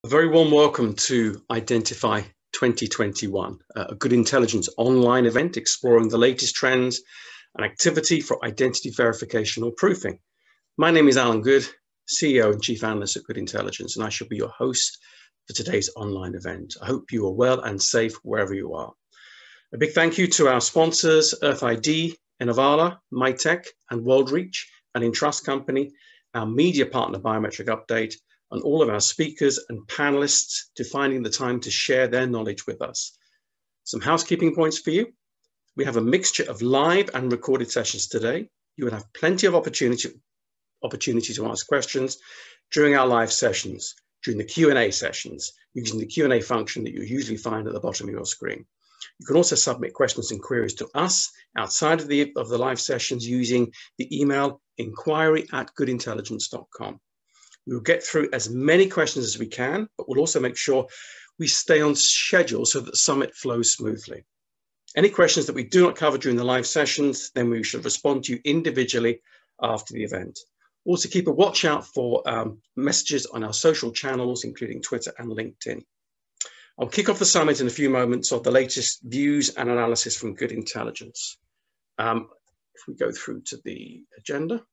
A very warm welcome to Identify 2021, a Goode Intelligence online event exploring the latest trends and activity for identity verification or proofing. My name is Alan Goode, CEO and Chief Analyst at Goode Intelligence, and I shall be your host for today's online event. I hope you are well and safe wherever you are. A big thank you to our sponsors, EarthID, Innovala, Mytech, and WorldReach, an Entrust company, our media partner Biometric Update, and all of our speakers and panelists to finding the time to share their knowledge with us. Some housekeeping points for you. We have a mixture of live and recorded sessions today. You will have plenty of opportunity to ask questions during our live sessions, during the Q&A sessions, using the Q&A function that you usually find at the bottom of your screen. You can also submit questions and queries to us outside of the live sessions using the email inquiry@goodeintelligence.com. We will get through as many questions as we can, but we'll also make sure we stay on schedule so that the summit flows smoothly. Any questions that we do not cover during the live sessions, then we should respond to you individually after the event. Also keep a watch out for messages on our social channels, including Twitter and LinkedIn. I'll kick off the summit in a few moments of the latest views and analysis from Goode Intelligence. If we go through to the agenda.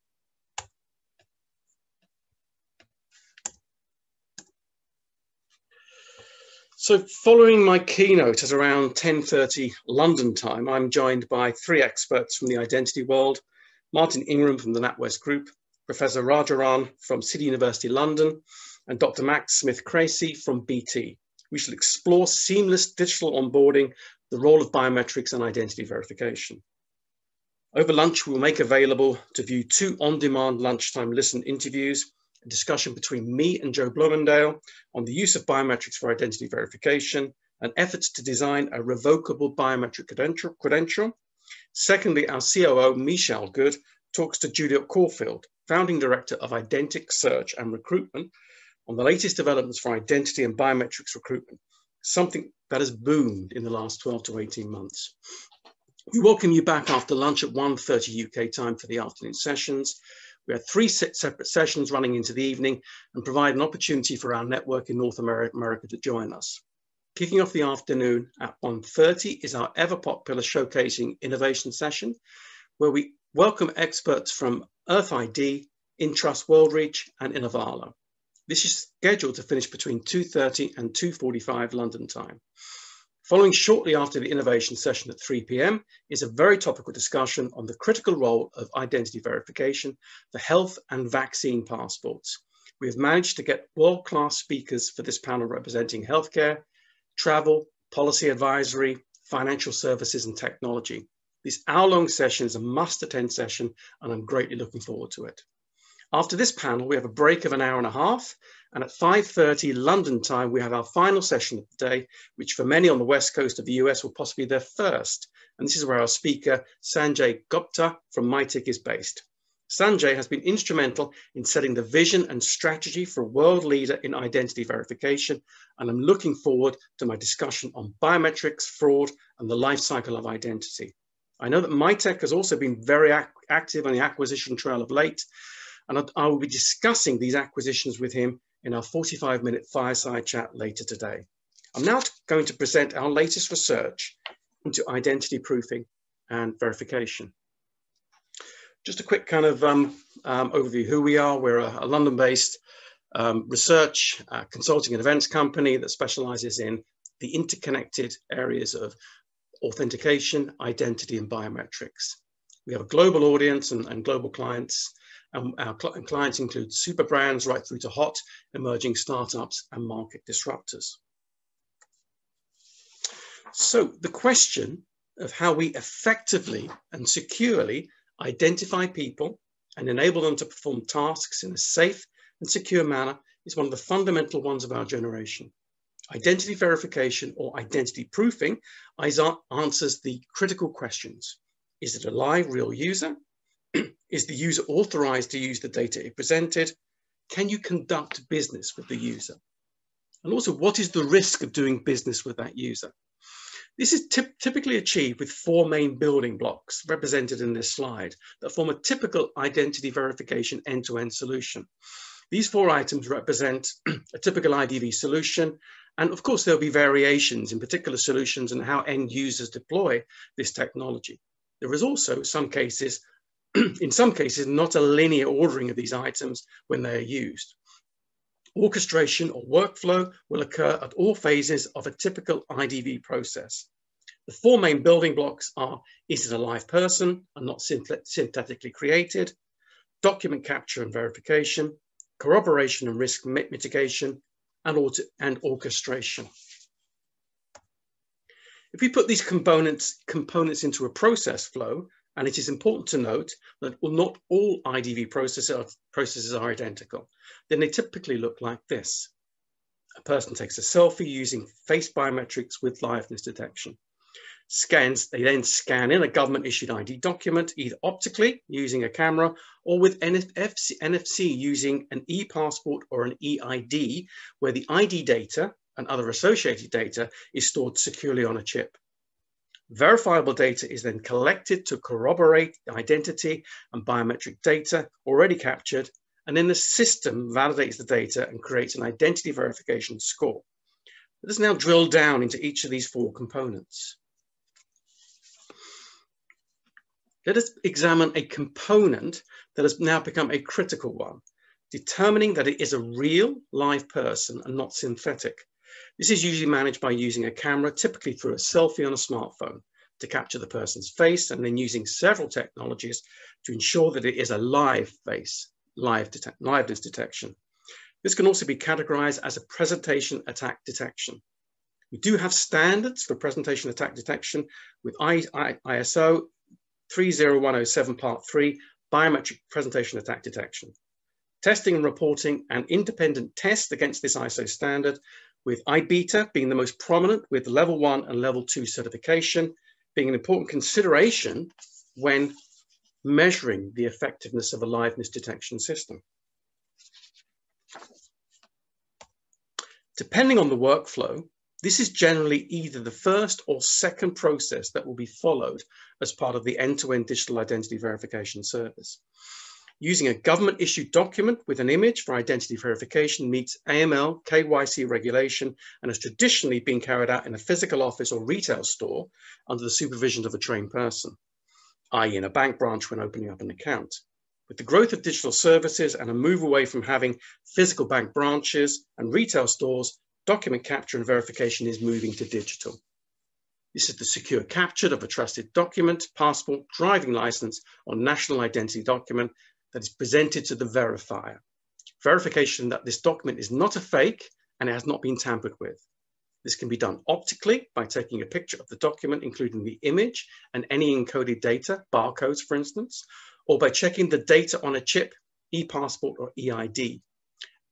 So following my keynote at around 10:30 London time, I'm joined by three experts from the identity world: Martin Ingram from the NatWest Group, Professor Rajarajan from City University London, and Dr. Max Smith-Creasey from BT. We shall explore seamless digital onboarding, the role of biometrics and identity verification. Over lunch, we'll make available to view two on-demand lunchtime listen interviews, a discussion between me and Joe Blomendale on the use of biometrics for identity verification and efforts to design a revocable biometric credential. Secondly, our COO, Michelle Goode, talks to Juliet Caulfield, Founding Director of Identic Search and Recruitment, on the latest developments for identity and biometrics recruitment, something that has boomed in the last 12 to 18 months. We welcome you back after lunch at 1:30 UK time for the afternoon sessions. We have three separate sessions running into the evening and provide an opportunity for our network in North America to join us. Kicking off the afternoon at 1:30 is our ever popular showcasing innovation session, where we welcome experts from EarthID, Entrust, WorldReach, and Innovala. This is scheduled to finish between 2:30 and 2:45 London time. Following shortly after the innovation session at 3 p.m. is a very topical discussion on the critical role of identity verification for health and vaccine passports. We have managed to get world-class speakers for this panel representing healthcare, travel, policy advisory, financial services, and technology. This hour-long session is a must-attend session, and I'm greatly looking forward to it. After this panel, we have a break of an hour and a half, and at 5:30 London time, we have our final session of the day, which for many on the West Coast of the US will possibly be their first. And this is where our speaker, Sanjay Gupta from Mytech, is based. Sanjay has been instrumental in setting the vision and strategy for a world leader in identity verification, and I'm looking forward to my discussion on biometrics, fraud, and the life cycle of identity. I know that Mytech has also been very active on the acquisition trail of late, and I will be discussing these acquisitions with him in our 45-minute fireside chat later today. I'm now going to present our latest research into identity proofing and verification. Just a quick kind of overview who we are. We're a London-based research, consulting and events company that specializes in the interconnected areas of authentication, identity, and biometrics. We have a global audience and global clients. Our clients include super brands right through to hot emerging startups and market disruptors. So the question of how we effectively and securely identify people and enable them to perform tasks in a safe and secure manner is one of the fundamental ones of our generation. Identity verification or identity proofing answers the critical questions. Is it a live, real user? Is the user authorized to use the data it presented? Can you conduct business with the user? And also, what is the risk of doing business with that user? This is typically achieved with four main building blocks represented in this slide that form a typical identity verification end-to-end solution. These 4 items represent a typical IDV solution. And of course, there'll be variations in particular solutions and how end users deploy this technology. There is also some cases, in some cases, not a linear ordering of these items when they are used. Orchestration or workflow will occur at all phases of a typical IDV process. The 4 main building blocks are, is it a live person and not synthetically created? Document capture and verification, corroboration and risk mitigation, and orchestration. If we put these components into a process flow, and it is important to note that not all IDV processes are identical, then they typically look like this. A person takes a selfie using face biometrics with liveness detection. They then scan in a government-issued ID document, either optically using a camera or with NFC using an e-passport or an eID, where the ID data and other associated data is stored securely on a chip. Verifiable data is then collected to corroborate the identity and biometric data already captured, and then the system validates the data and creates an identity verification score. Let us now drill down into each of these 4 components. Let us examine a component that has now become a critical one, determining that it is a real live person and not synthetic. This is usually managed by using a camera, typically through a selfie on a smartphone, to capture the person's face, and then using several technologies to ensure that it is a live face, liveness detection. This can also be categorized as a presentation attack detection. We do have standards for presentation attack detection with ISO 30107 Part 3, biometric presentation attack detection. Testing and reporting an independent test against this ISO standard, with IBETA being the most prominent, with level 1 and level 2 certification being an important consideration when measuring the effectiveness of a liveness detection system. Depending on the workflow, this is generally either the first or second process that will be followed as part of the end-to-end digital identity verification service. Using a government-issued document with an image for identity verification meets AML, KYC regulation, and has traditionally been carried out in a physical office or retail store under the supervision of a trained person, i.e. in a bank branch when opening up an account. With the growth of digital services and a move away from having physical bank branches and retail stores, document capture and verification is moving to digital. This is the secure capture of a trusted document, passport, driving license, or national identity document that is presented to the verifier. Verification that this document is not a fake and it has not been tampered with. This can be done optically by taking a picture of the document, including the image and any encoded data, barcodes for instance, or by checking the data on a chip, e-passport or eID.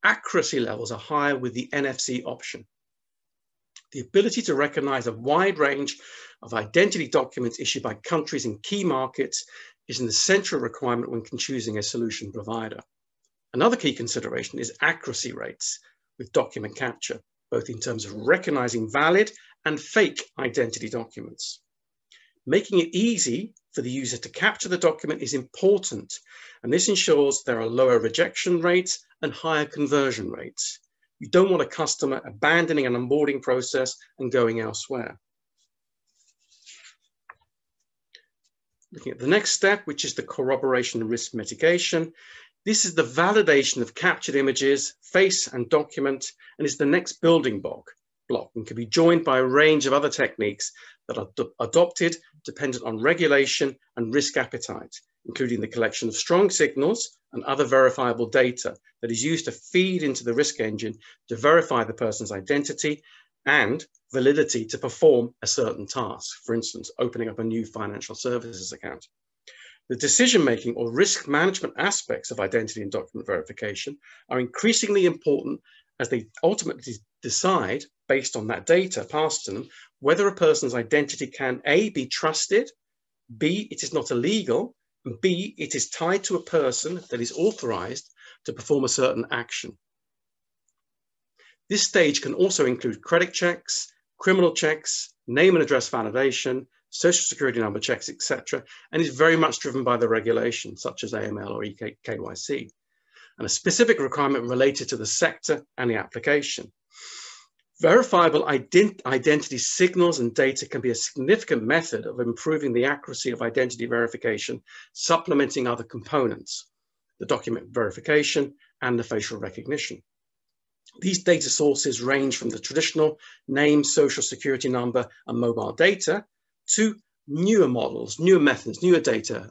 Accuracy levels are higher with the NFC option. The ability to recognize a wide range of identity documents issued by countries in key markets is an essential requirement when choosing a solution provider. Another key consideration is accuracy rates with document capture, both in terms of recognizing valid and fake identity documents. Making it easy for the user to capture the document is important, and this ensures there are lower rejection rates and higher conversion rates. You don't want a customer abandoning an onboarding process and going elsewhere. Looking at the next step, which is the corroboration and risk mitigation. This is the validation of captured images, face and document, and is the next building block and can be joined by a range of other techniques that are adopted dependent on regulation and risk appetite, including the collection of strong signals and other verifiable data that is used to feed into the risk engine to verify the person's identity and validity to perform a certain task, for instance, opening up a new financial services account. The decision-making or risk management aspects of identity and document verification are increasingly important as they ultimately decide, based on that data passed to them, whether a person's identity can A, be trusted, B, it is not illegal, and B, it is tied to a person that is authorized to perform a certain action. This stage can also include credit checks, criminal checks, name and address validation, social security number checks, etc., and is very much driven by the regulation, such as AML or KYC. and a specific requirement related to the sector and the application. Verifiable identity signals and data can be a significant method of improving the accuracy of identity verification, supplementing other components, the document verification and the facial recognition. These data sources range from the traditional name, social security number, and mobile data to newer models, newer methods, newer data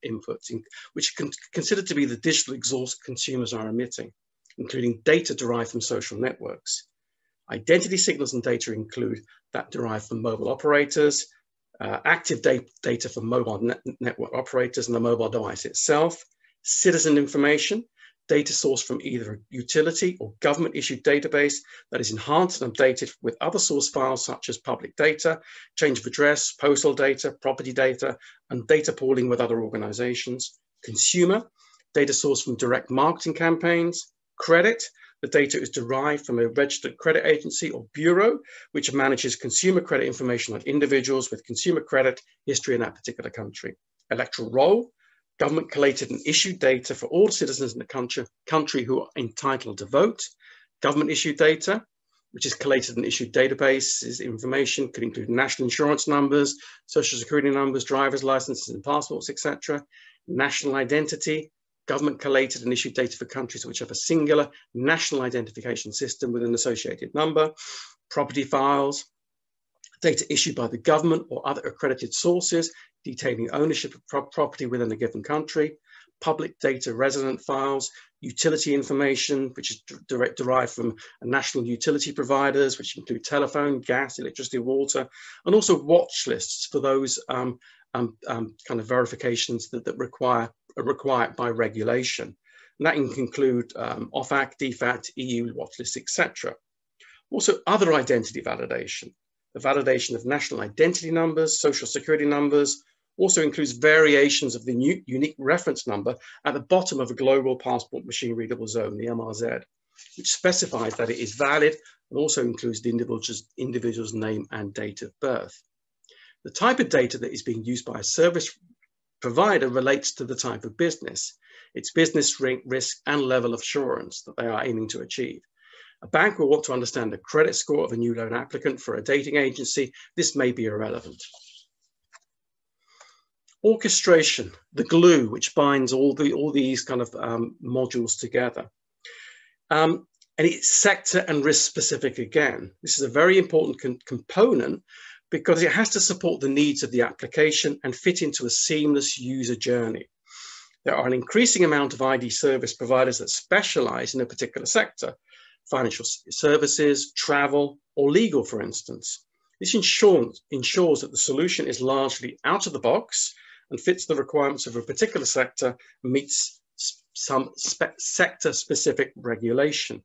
inputs, which are considered to be the digital exhaust consumers are emitting, including data derived from social networks. Identity signals and data include that derived from mobile operators, active data from mobile network operators and the mobile device itself, citizen information, data sourced from either a utility or government-issued database that is enhanced and updated with other source files such as public data, change of address, postal data, property data, and data pooling with other organizations. Consumer, data sourced from direct marketing campaigns. Credit, the data is derived from a registered credit agency or bureau, which manages consumer credit information on individuals with consumer credit history in that particular country. Electoral roll, government collated and issued data for all citizens in the country who are entitled to vote. Government issued data, which is collated and issued databases information, could include national insurance numbers, social security numbers, driver's licenses and passports, etc. National identity, government collated and issued data for countries which have a singular national identification system with an associated number. Property files, data issued by the government or other accredited sources detailing ownership of property within a given country. Public data resident files, utility information, which is derived from national utility providers, which include telephone, gas, electricity, water, and also watch lists for those kind of verifications that are required by regulation. And that can include OFAC, DFAT, EU watch lists, etc. Also, other identity validation. The validation of national identity numbers, social security numbers, also includes variations of the unique reference number at the bottom of a global passport machine readable zone, the MRZ, which specifies that it is valid and also includes the individual's name and date of birth. The type of data that is being used by a service provider relates to the type of business, its business risk and level of assurance that they are aiming to achieve. A bank will want to understand the credit score of a new loan applicant. For a dating agency, this may be irrelevant. Orchestration, the glue which binds all these kind of modules together. And it's sector and risk specific again. This is a very important component because it has to support the needs of the application and fit into a seamless user journey. There are an increasing amount of ID service providers that specialize in a particular sector, financial services, travel, or legal, for instance. This ensures that the solution is largely out of the box and fits the requirements of a particular sector, meets some sector-specific regulation.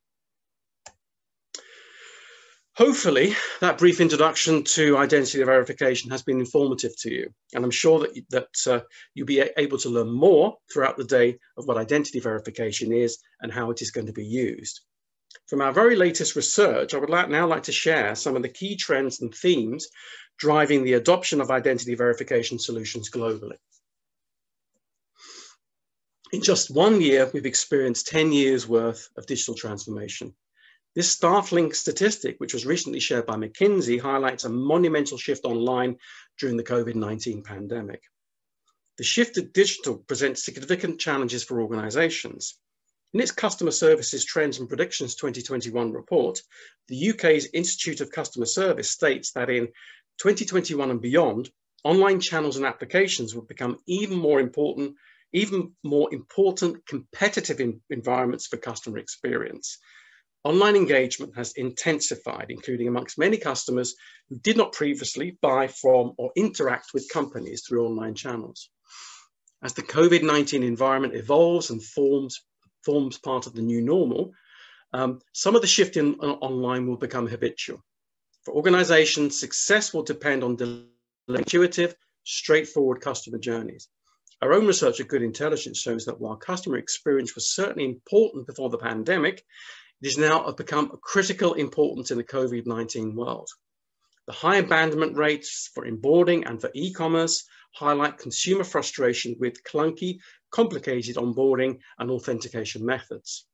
Hopefully, that brief introduction to identity verification has been informative to you, and I'm sure that you'll be able to learn more throughout the day of what identity verification is and how it is going to be used. From our very latest research, I would now like to share some of the key trends and themes driving the adoption of identity verification solutions globally. In just 1 year, we've experienced 10 years worth of digital transformation. This startling statistic, which was recently shared by McKinsey, highlights a monumental shift online during the COVID-19 pandemic. The shift to digital presents significant challenges for organizations. In its Customer Services Trends and Predictions 2021 report, the UK's Institute of Customer Service states that in 2021 and beyond, online channels and applications will become even more important competitive environments for customer experience. Online engagement has intensified, including amongst many customers who did not previously buy from or interact with companies through online channels. As the COVID-19 environment evolves and forms part of the new normal, some of the shift in online will become habitual. For organizations, success will depend on intuitive, straightforward customer journeys. Our own research at Goode Intelligence shows that while customer experience was certainly important before the pandemic, it has now become of critical importance in the COVID-19 world. The high abandonment rates for onboarding and for e-commerce highlight consumer frustration with clunky, complicated onboarding and authentication methods,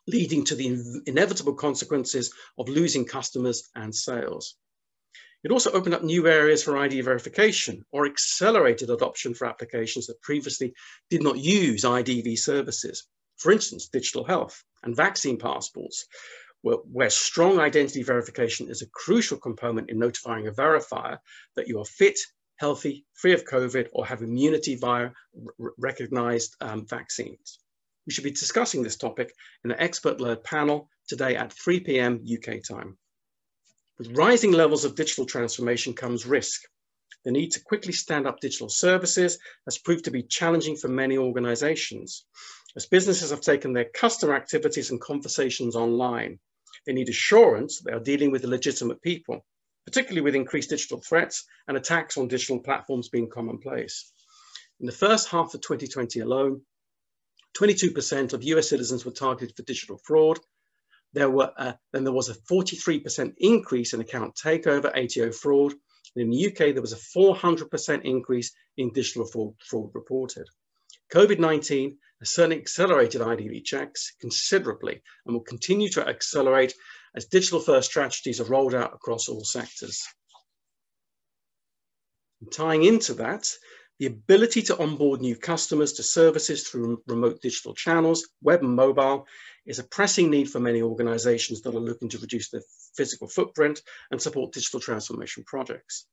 leading to the inevitable consequences of losing customers and sales. It also opened up new areas for ID verification or accelerated adoption for applications that previously did not use IDV services. For instance, digital health and vaccine passports, where strong identity verification is a crucial component in notifying a verifier that you are fit, healthy, free of COVID, or have immunity via recognized vaccines. We should be discussing this topic in an expert-led panel today at 3 p.m. UK time. With rising levels of digital transformation comes risk. The need to quickly stand up digital services has proved to be challenging for many organizations, as businesses have taken their customer activities and conversations online. They need assurance that they are dealing with legitimate people, particularly with increased digital threats and attacks on digital platforms being commonplace. In the first half of 2020 alone, 22% of US citizens were targeted for digital fraud. Then there was a 43% increase in account takeover, ATO fraud. And in the UK, there was a 400% increase in digital fraud reported. COVID-19 has certainly accelerated IDV checks considerably and will continue to accelerate as digital-first strategies are rolled out across all sectors. And tying into that, the ability to onboard new customers to services through remote digital channels, web and mobile, is a pressing need for many organizations that are looking to reduce their physical footprint and support digital transformation projects.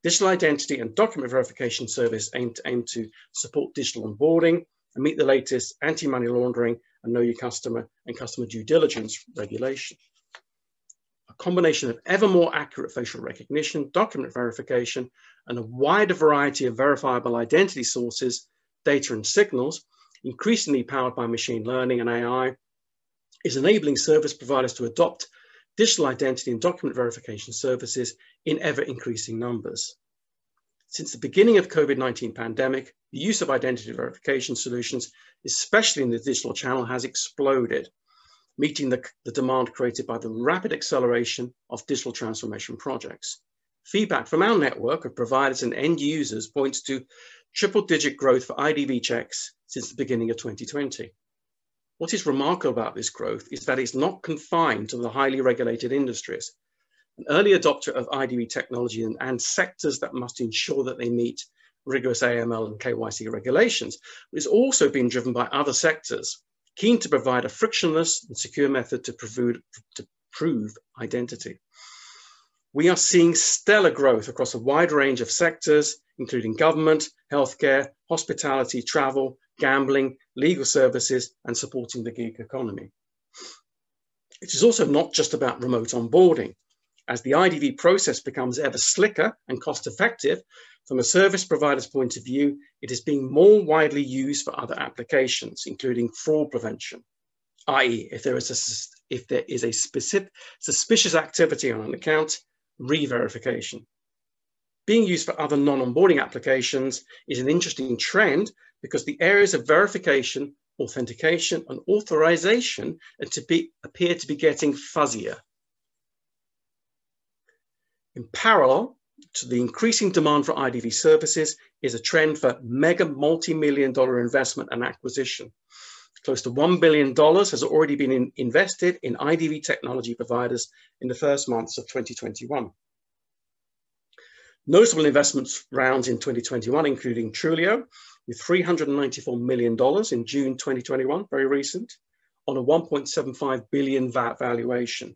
Digital identity and document verification service aim to support digital onboarding and meet the latest anti-money laundering and know your customer and customer due diligence regulation. A combination of ever more accurate facial recognition, document verification, and a wider variety of verifiable identity sources, data and signals, increasingly powered by machine learning and AI, is enabling service providers to adopt digital identity and document verification services in ever-increasing numbers. Since the beginning of COVID-19 pandemic, the use of identity verification solutions, especially in the digital channel, has exploded, meeting the demand created by the rapid acceleration of digital transformation projects. Feedback from our network of providers and end users points to triple-digit growth for IDV checks since the beginning of 2020. What is remarkable about this growth is that it's not confined to the highly regulated industries. An early adopter of IDV technology and sectors that must ensure that they meet rigorous AML and KYC regulations is also being driven by other sectors, keen to provide a frictionless and secure method to prove identity. We are seeing stellar growth across a wide range of sectors, including government, healthcare, hospitality, travel, gambling, legal services, and supporting the gig economy. It is also not just about remote onboarding. As the IDV process becomes ever slicker and cost-effective, from a service provider's point of view, it is being more widely used for other applications, including fraud prevention, i.e., if there is a specific suspicious activity on an account, re-verification. Being used for other non-onboarding applications is an interesting trend because the areas of verification, authentication, and authorization appear to be getting fuzzier. In parallel to the increasing demand for IDV services is a trend for mega multi-million-dollar investment and acquisition. Close to $1 billion has already been invested in IDV technology providers in the first months of 2021. Notable investments rounds in 2021, including Trulio, with $394 million in June 2021, very recent, on a $1.75 billion valuation.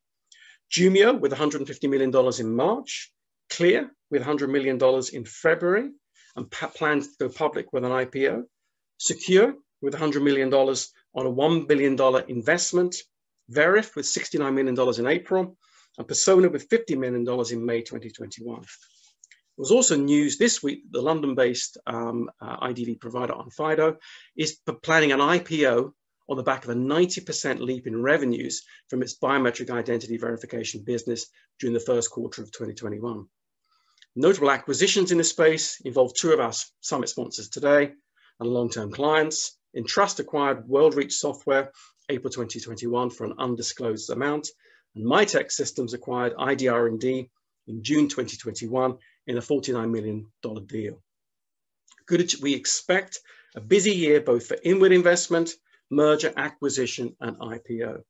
Jumio with $150 million in March, Clear with $100 million in February, and plans to go public with an IPO. Secure with $100 million on a $1 billion investment. Verif with $69 million in April, and Persona with $50 million in May 2021. There was also news this week that the London-based IDV provider Onfido is planning an IPO on the back of a 90% leap in revenues from its biometric identity verification business during the first quarter of 2021. Notable acquisitions in this space involve two of our summit sponsors today and long-term clients. Entrust acquired WorldReach Software April 2021 for an undisclosed amount, and Mytech Systems acquired ID&D in June 2021 in a $49 million deal. We expect A busy year both for inward investment, merger, acquisition, and IPO.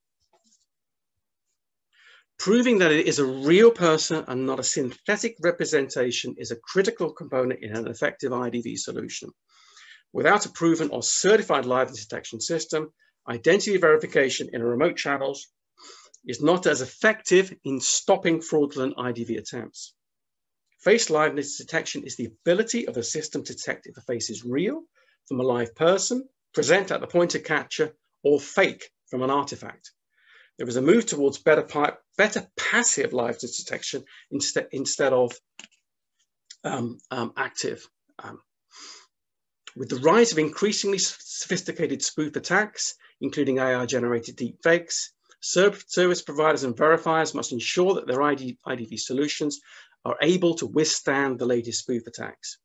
Proving that it is a real person and not a synthetic representation is a critical component in an effective IDV solution. Without a proven or certified liveness detection system, identity verification in remote channels is not as effective in stopping fraudulent IDV attempts. Face liveness detection is the ability of a system to detect if a face is real from a live person, present at the point of capture, or fake from an artifact. There is a move towards better passive liveness detection instead of active. With the rise of increasingly sophisticated spoof attacks, including AI-generated deepfakes, service providers and verifiers must ensure that their IDV solutions are able to withstand the latest spoof attacks.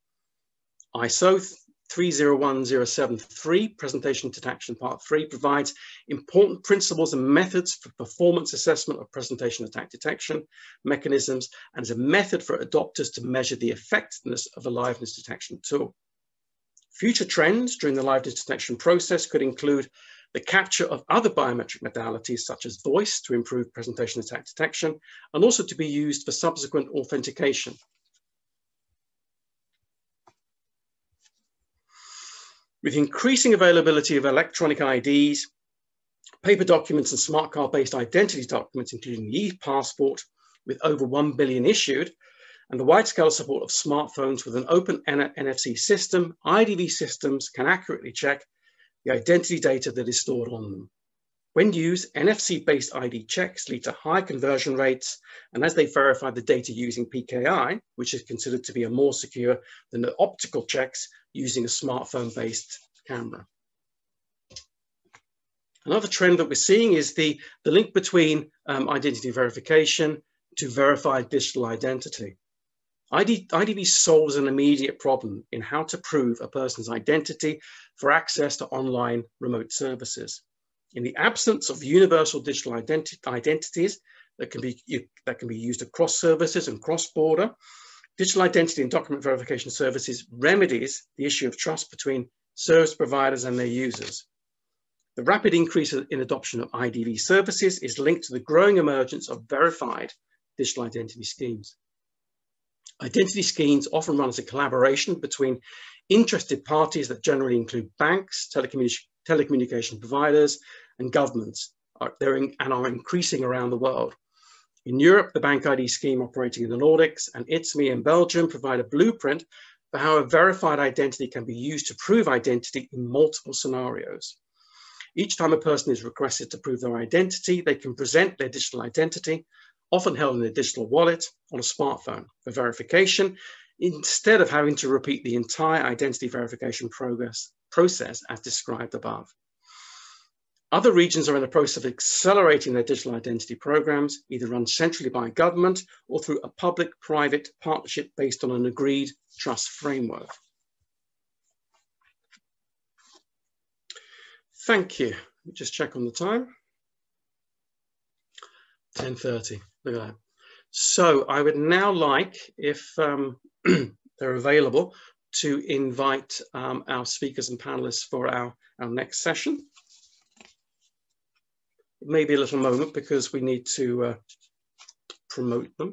ISO 301073, Presentation Detection Part 3, provides important principles and methods for performance assessment of presentation attack detection mechanisms and is a method for adopters to measure the effectiveness of a liveness detection tool. Future trends during the liveness detection process could include the capture of other biometric modalities such as voice to improve presentation attack detection and also to be used for subsequent authentication. With increasing availability of electronic IDs, paper documents and smart card-based identity documents, including the e-passport with over 1 billion issued, and the wide-scale support of smartphones with an open NFC system, IDV systems can accurately check the identity data that is stored on them. When used, NFC-based ID checks lead to high conversion rates, and as they verify the data using PKI, which is considered to be more secure than the optical checks using a smartphone-based camera. Another trend that we're seeing is the link between identity verification to verified digital identity. IDV solves an immediate problem in how to prove a person's identity for access to online remote services. In the absence of universal digital identities that can be used across services and cross-border, digital identity and document verification services remedies the issue of trust between service providers and their users. The rapid increase in adoption of IDV services is linked to the growing emergence of verified digital identity schemes. Identity schemes often run as a collaboration between interested parties that generally include banks, telecommunication providers, and governments, and are increasing around the world. In Europe, the bank ID scheme operating in the Nordics and ITSME in Belgium provide a blueprint for how a verified identity can be used to prove identity in multiple scenarios. Each time a person is requested to prove their identity, they can present their digital identity, often held in a digital wallet on a smartphone for verification, instead of having to repeat the entire identity verification process as described above. Other regions are in the process of accelerating their digital identity programs, either run centrally by government or through a public-private partnership based on an agreed trust framework. Thank you. Let me just check on the time. 10:30, look at that. So I would now like, if they're available, to invite our speakers and panelists for our next session. It may be a little moment because we need to promote them.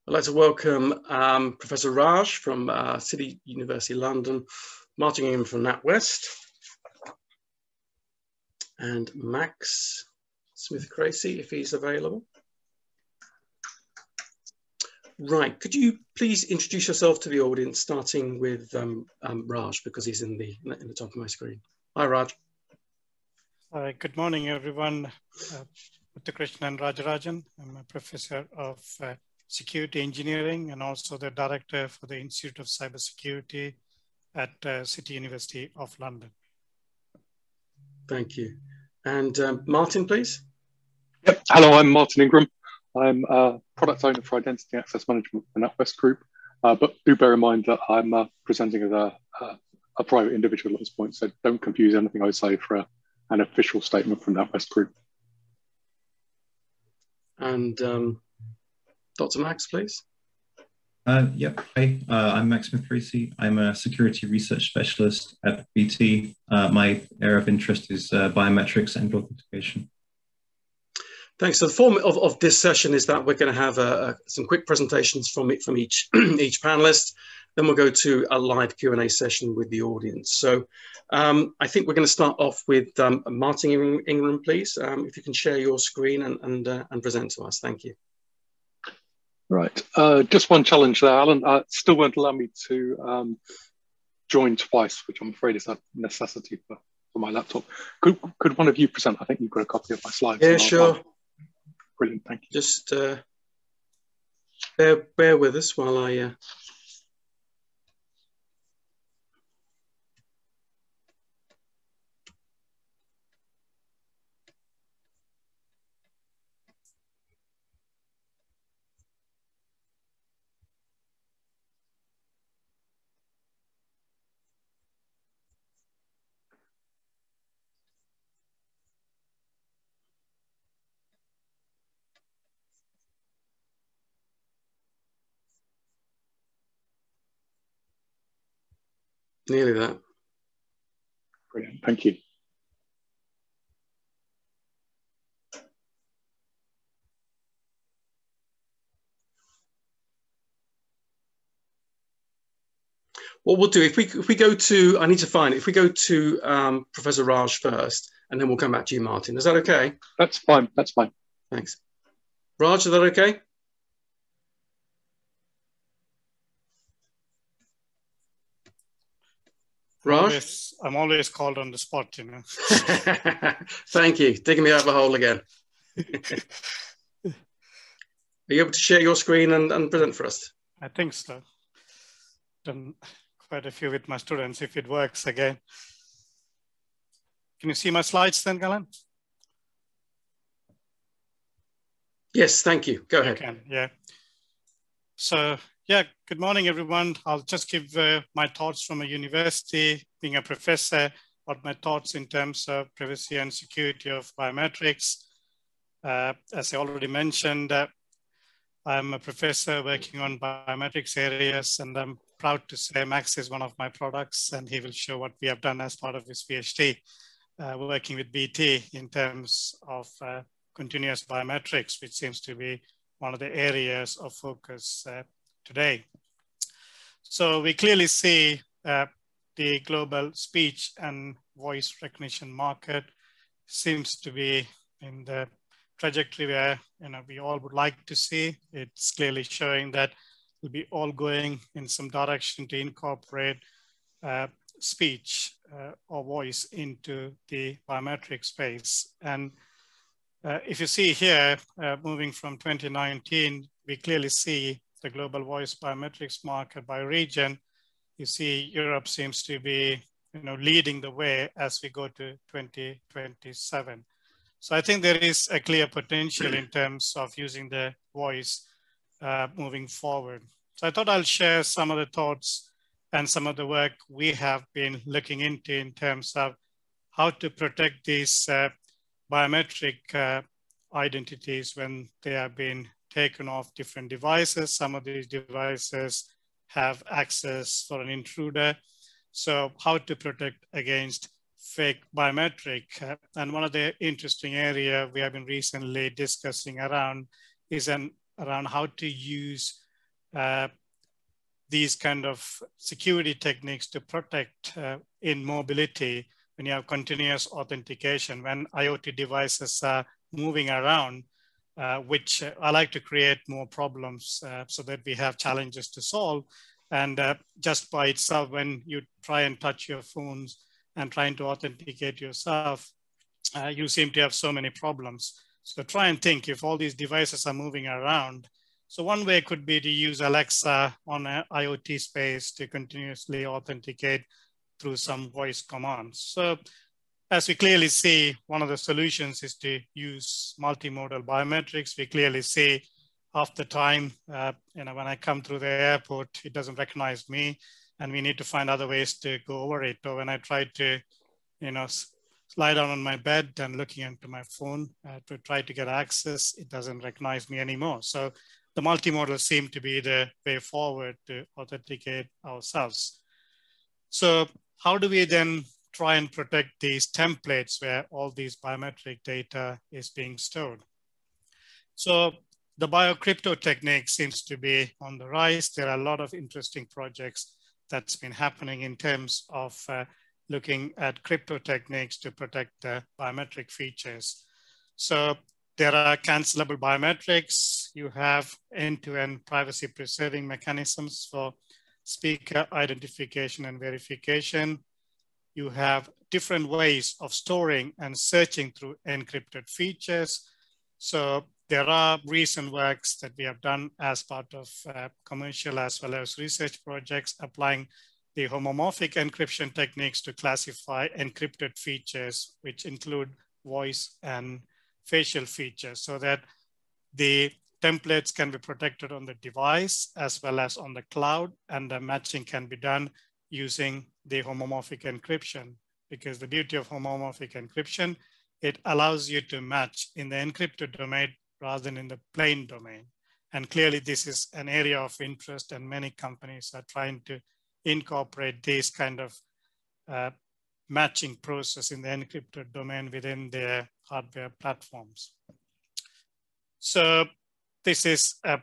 I'd like to welcome Professor Raj from City University London, Martin Ingram from NatWest, and Max Smith-Creasey, if he's available. Right, could you please introduce yourself to the audience, starting with Raj, because he's in the top of my screen. Hi, Raj. Good morning, everyone. Muttukrishnan Rajarajan. I'm a professor of security engineering and also the director for the Institute of Cybersecurity at City University of London. Thank you. And Martin, please. Yep. Hello, I'm Martin Ingram. I'm a product owner for identity access management for NatWest Group. But do bear in mind that I'm presenting as a private individual at this point, so don't confuse anything I say for an official statement from NatWest Group. And Dr. Max, please. Yep. Hi, I'm Max Smith-Creasey. I'm a security research specialist at BT. My area of interest is biometrics and authentication. Thanks. So the format of this session is that we're going to have some quick presentations from each each panelist. Then we'll go to a live Q&A session with the audience. So I think we're going to start off with Martin Ingram, please. If you can share your screen and present to us. Thank you. Right. Just one challenge there, Alan. Still won't allow me to join twice, which I'm afraid is a necessity for my laptop. Could one of you present? I think you've got a copy of my slides. Yeah, sure. Brilliant, thank you. Just bear with us while I... Nearly that. Brilliant, thank you. What we'll do, if we go to, I need to find it, if we go to Professor Raj first, and then we'll come back to you, Martin. Is that okay? That's fine, that's fine. Thanks. Raj, is that okay? Raj? I'm always called on the spot, you know. Thank you. Digging me out of a hole again. Are you able to share your screen and present for us? I think so. Done quite a few with my students, if it works again. Can you see my slides then, Alan? Yes, thank you. Go ahead. You can, yeah. So, yeah, good morning, everyone. I'll just give my thoughts from a university, being a professor, what my thoughts in terms of privacy and security of biometrics. As I already mentioned, I'm a professor working on biometrics areas, and I'm proud to say Max is one of my products, and he will show what we have done as part of his PhD, working with BT in terms of continuous biometrics, which seems to be one of the areas of focus today. So we clearly see the global speech and voice recognition market seems to be in the trajectory where we all would like to see. It's clearly showing that we'll be all going in some direction to incorporate speech or voice into the biometric space. And if you see here, moving from 2019, we clearly see the global voice biometrics market by region. You see Europe seems to be leading the way as we go to 2027. So I think there is a clear potential in terms of using the voice moving forward. So I thought I'll share some of the thoughts and some of the work we have been looking into in terms of how to protect these biometric identities when they have been taken off different devices. Some of these devices have access for an intruder. So how to protect against fake biometric. And one of the interesting area we have been recently discussing around is around how to use these kind of security techniques to protect in mobility when you have continuous authentication, when IoT devices are moving around, which I like to create more problems so that we have challenges to solve. And just by itself, when you try and touch your phones and trying to authenticate yourself, you seem to have so many problems. So try and think if all these devices are moving around. So one way could be to use Alexa on an IoT space to continuously authenticate through some voice commands. So as we clearly see, one of the solutions is to use multimodal biometrics. We clearly see half the time, when I come through the airport, it doesn't recognize me, and we need to find other ways to go over it. Or when I try to, lie down on my bed and looking into my phone to try to get access, it doesn't recognize me anymore. So the multimodal seem to be the way forward to authenticate ourselves. So how do we then try and protect these templates where all these biometric data is being stored? So the biocrypto technique seems to be on the rise. There are a lot of interesting projects that's been happening in terms of looking at crypto techniques to protect the biometric features. So there are cancelable biometrics. You have end-to-end privacy preserving mechanisms for speaker identification and verification. You have different ways of storing and searching through encrypted features. So there are recent works that we have done as part of commercial as well as research projects applying the homomorphic encryption techniques to classify encrypted features, which include voice and facial features, so that the templates can be protected on the device as well as on the cloud, and the matching can be done using the homomorphic encryption. Because the beauty of homomorphic encryption, it allows you to match in the encrypted domain rather than in the plain domain. And clearly this is an area of interest, and many companies are trying to incorporate this kind of matching process in the encrypted domain within their hardware platforms. So this is a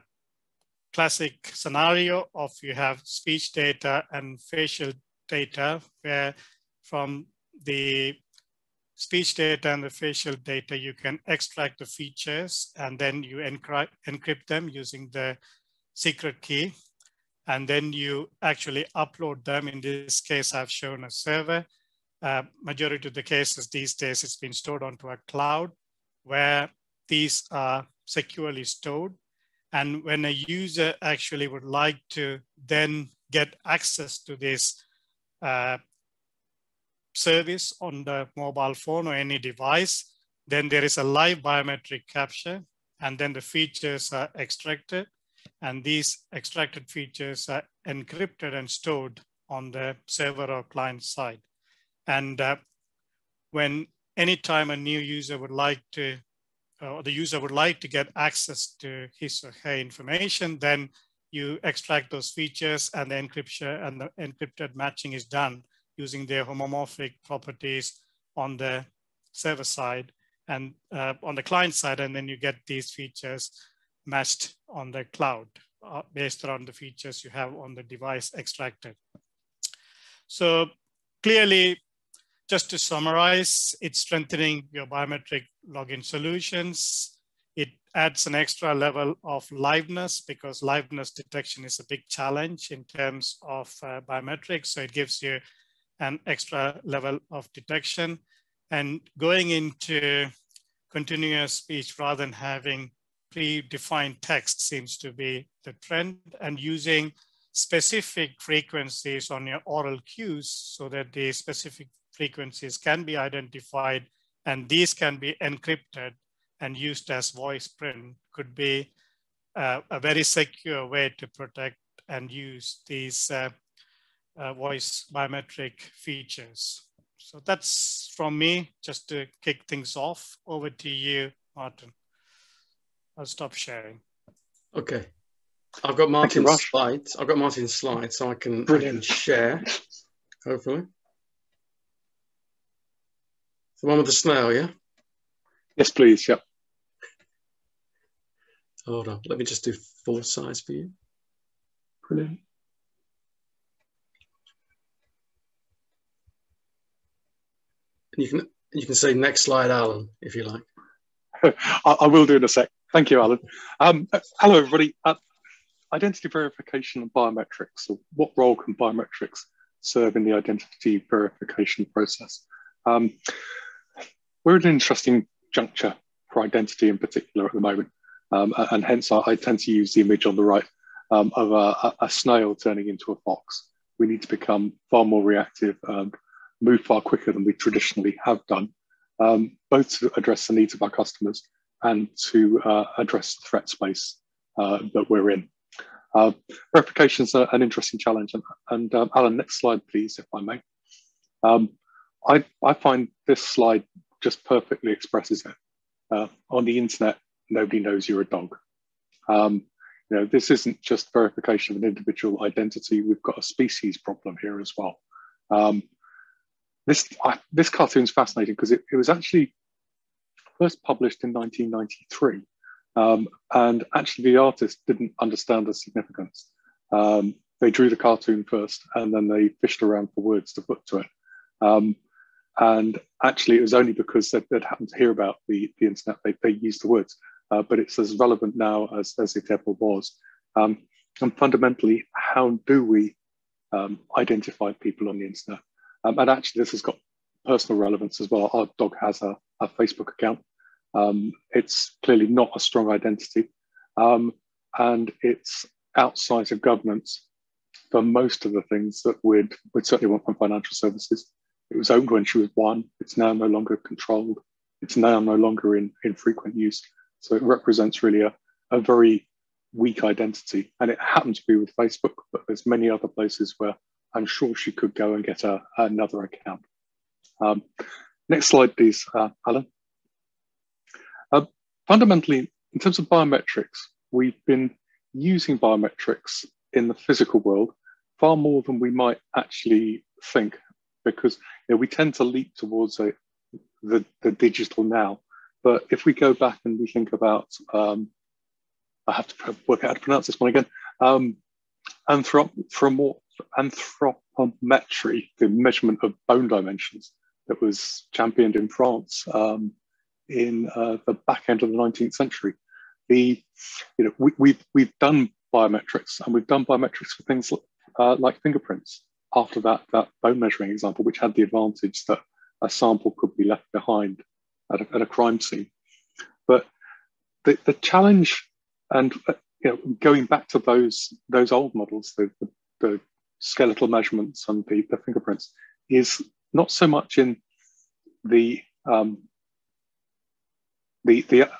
classic scenario of you have speech data and facial data, where from the speech data and the facial data, you can extract the features and then you encrypt them using the secret key. And then you actually upload them. In this case, I've shown a server. Majority of the cases these days, it's been stored onto a cloud where these are securely stored. And when a user actually would like to then get access to this service on the mobile phone or any device, then there is a live biometric capture, and then the features are extracted. And these extracted features are encrypted and stored on the server or client side. And when anytime a new user would like to, or the user would like to get access to his or her information, then you extract those features, and the encryption and the encrypted matching is done using their homomorphic properties on the server side and on the client side. And then you get these features matched on the cloud based on the features you have on the device extracted. So clearly, just to summarize, it's strengthening your biometric login solutions. It adds an extra level of liveness, because liveness detection is a big challenge in terms of biometrics. So it gives you an extra level of detection. And going into continuous speech rather than having predefined text seems to be the trend, and using specific frequencies on your oral cues so that the specific frequencies can be identified, and these can be encrypted and used as voice print could be a very secure way to protect and use these voice biometric features. So that's from me, just to kick things off. Over to you, Martin. I'll stop sharing. Okay. I've got Martin's slides. I've got Martin's slides, so I can share, hopefully. The one with the snail, yeah? Yes, please, yeah. Hold on, let me just do full size for you. Brilliant. And you can say next slide, Alan, if you like. I will do in a sec. Thank you, Alan. Hello, everybody. Identity verification and biometrics. So what role can biometrics serve in the identity verification process? We're at an interesting juncture for identity in particular at the moment. And hence I tend to use the image on the right of a snail turning into a fox. We need to become far more reactive and move far quicker than we traditionally have done, both to address the needs of our customers and to address the threat space that we're in. Verification is an interesting challenge. And Alan, next slide, please, if I may. I find this slide just perfectly expresses it. On the internet, nobody knows you're a dog. You know, this isn't just verification of an individual identity. We've got a species problem here as well. This cartoon's fascinating because it was actually first published in 1993. And actually the artist didn't understand the significance. They drew the cartoon first and then they fished around for words to put to it. And actually it was only because they'd happened to hear about the internet, they used the words. But it's as relevant now as it ever was. And fundamentally, how do we identify people on the internet? And actually, this has got personal relevance as well. Our dog has a Facebook account. It's clearly not a strong identity. And it's outside of governance for most of the things that we'd certainly want from financial services. It was owned when she was 1. It's now no longer controlled. It's now no longer in frequent use. So it represents really a very weak identity. And it happened to be with Facebook, but there's many other places where I'm sure she could go and get another account. Next slide, please, Alan. Fundamentally, in terms of biometrics, we've been using biometrics in the physical world far more than we might actually think, because we tend to leap towards the digital now. But if we go back and we think about, I have to work out how to pronounce this one again, anthropometry, the measurement of bone dimensions that was championed in France in the back end of the 19th century. We've done biometrics, and we've done biometrics for things like fingerprints after that bone measuring example, which had the advantage that a sample could be left behind at a crime scene. But the challenge, and going back to those old models, the skeletal measurements and the fingerprints, is not so much in the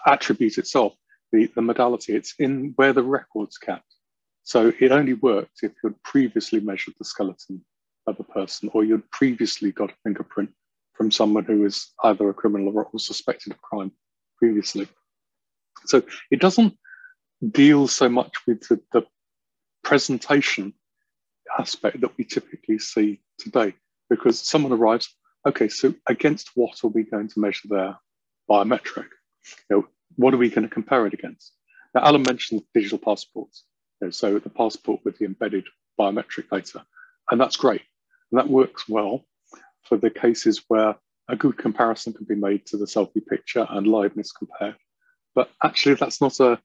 attribute itself, the modality. It's in where the record's kept. So it only worked if you'd previously measured the skeleton of a person, or you'd previously got a fingerprint from someone who was either a criminal or was suspected of crime previously. So it doesn't deal so much with the presentation aspect that we typically see today, because someone arrives, okay, so against what are we going to measure their biometric? What are we going to compare it against? Now, Alan mentioned digital passports. So the passport with the embedded biometric data, and that's great. And that works well for the cases where a good comparison can be made to the selfie picture and liveness compared. But actually, that's not a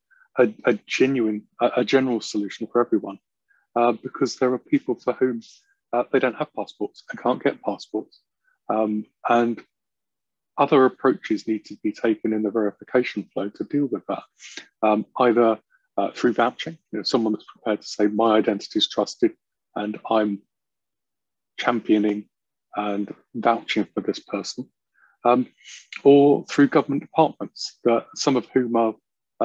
general solution for everyone, because there are people for whom they don't have passports and can't get passports. And other approaches need to be taken in the verification flow to deal with that, either through vouching, someone that's prepared to say, my identity is trusted and I'm championing and vouching for this person, or through government departments, some of whom are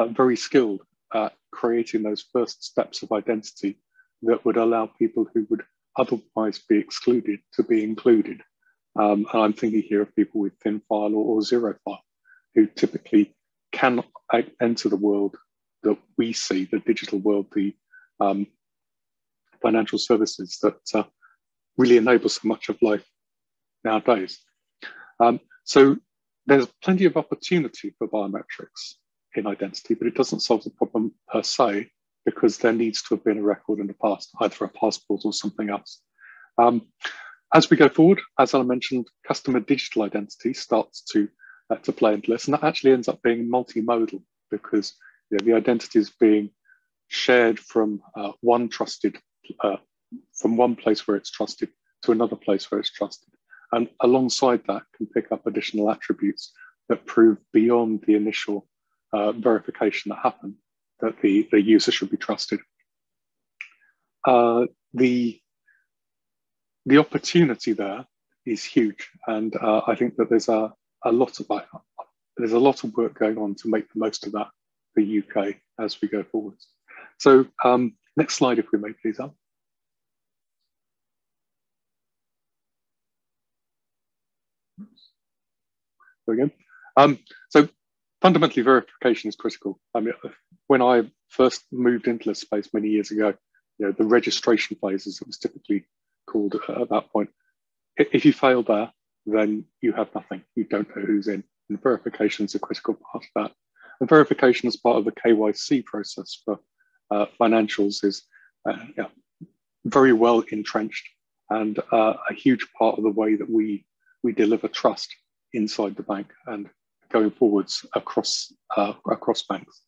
very skilled at creating those first steps of identity that would allow people who would otherwise be excluded to be included. And I'm thinking here of people with thin file or zero file, who typically cannot enter the world that we see, the digital world, the financial services that really enable so much of life nowadays. So there's plenty of opportunity for biometrics in identity, but it doesn't solve the problem per se, because there needs to have been a record in the past, either a passport or something else. As we go forward, as I mentioned, customer digital identity starts to play into this, and that actually ends up being multimodal, because the identity is being shared from one place where it's trusted to another place where it's trusted, and alongside that can pick up additional attributes that prove beyond the initial verification that happened that the user should be trusted. The opportunity there is huge, and I think that there's a lot of work going on to make the most of that for UK as we go forwards. So next slide, if we may, please, Al. There we go. So fundamentally, verification is critical. I mean, when I first moved into this space many years ago, the registration phase, as it was typically called at that point, if you fail there, then you have nothing. You don't know who's in. And verification is a critical part of that. And verification as part of the KYC process for financials is very well entrenched and a huge part of the way that we deliver trust inside the bank and going forwards across banks.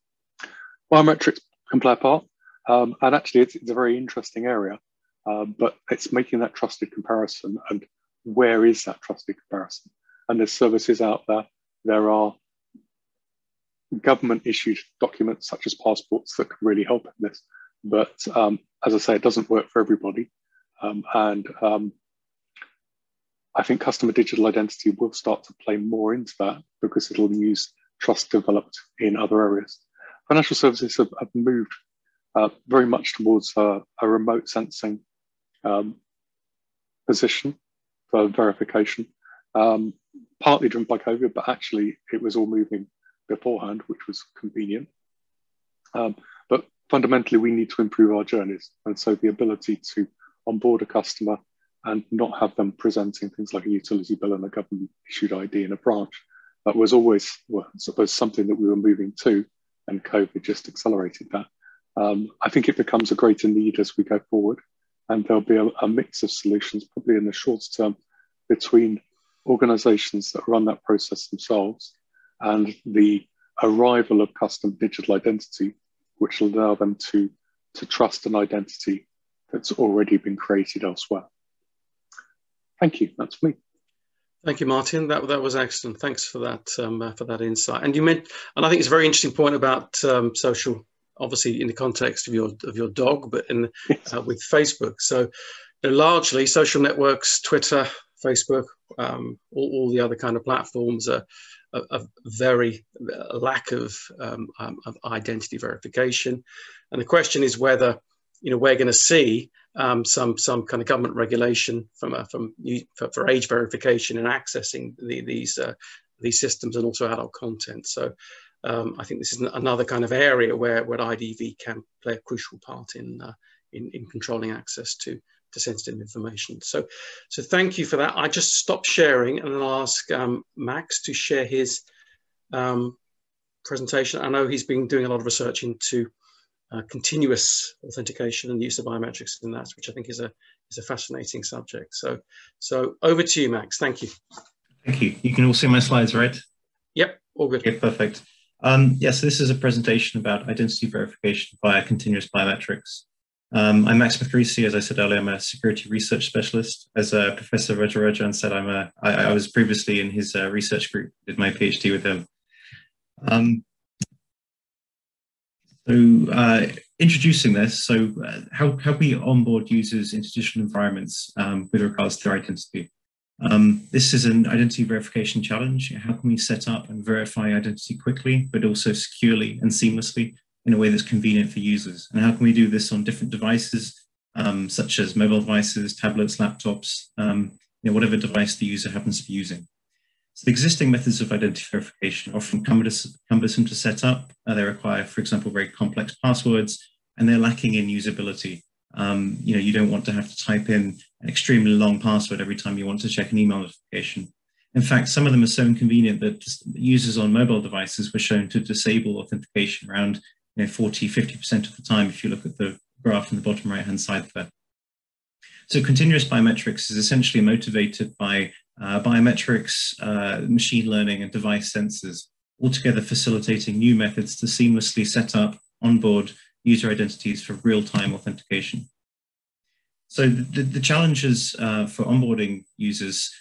Biometrics can play a part, and actually it's a very interesting area, but it's making that trusted comparison, and where is that trusted comparison? And there's services out there. There are government issued documents such as passports that can really help in this, but as I say, it doesn't work for everybody, and I think customer digital identity will start to play more into that because it'll use trust developed in other areas. Financial services have moved very much towards a remote sensing position for verification, partly driven by COVID, but actually it was all moving beforehand, which was convenient. But fundamentally, we need to improve our journeys. And so the ability to onboard a customer and not have them presenting things like a utility bill and a government issued ID in a branch, that was always, well, I suppose, something that we were moving to, and COVID just accelerated that. I think it becomes a greater need as we go forward, and there'll be a mix of solutions, probably in the short term, between organizations that run that process themselves and the arrival of custom digital identity, which will allow them to trust an identity that's already been created elsewhere. Thank you. That's me. Thank you, Martin. That was excellent. Thanks for that insight. And you meant, and I think it's a very interesting point about social, obviously in the context of your dog, but in with Facebook. So largely social networks, Twitter, Facebook, all the other kind of platforms are very lack of identity verification. And the question is whether we're going to see some kind of government regulation for age verification and accessing these systems, and also adult content. So I think this is another kind of area where IDV can play a crucial part in controlling access to sensitive information. So thank you for that. I just stopped sharing, and then I'll ask Max to share his presentation. I know he's been doing a lot of research into continuous authentication and the use of biometrics in that, which I think is a fascinating subject. So over to you, Max. Thank you. Thank you. You can all see my slides, right? Yep, all good. Okay, perfect. Yes, this is a presentation about identity verification via continuous biometrics. I'm Max Smith-Creasey. As I said earlier, I'm a security research specialist. As Professor Rajarajan said, I was previously in his research group, did my PhD with him. Introducing this, how we onboard users into digital environments with regards to their identity. This is an identity verification challenge. How can we set up and verify identity quickly, but also securely and seamlessly in a way that's convenient for users? And how can we do this on different devices, such as mobile devices, tablets, laptops, whatever device the user happens to be using? So the existing methods of identity verification are often cumbersome to set up. They require, for example, very complex passwords, and they're lacking in usability. You don't want to have to type in an extremely long password every time you want to check an email notification. In fact, some of them are so inconvenient that users on mobile devices were shown to disable authentication around 40, 50% of the time, if you look at the graph in the bottom right-hand side there. So continuous biometrics is essentially motivated by biometrics, machine learning, and device sensors, altogether facilitating new methods to seamlessly set up, onboard user identities for real-time authentication. So the challenges for onboarding users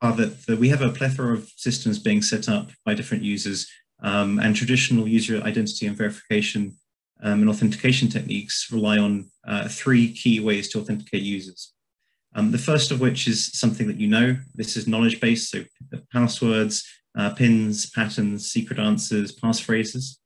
are that we have a plethora of systems being set up by different users, and traditional user identity and verification and authentication techniques rely on 3 key ways to authenticate users. The first of which is something that you know. This is knowledge-based, so passwords, pins, patterns, secret answers, passphrases.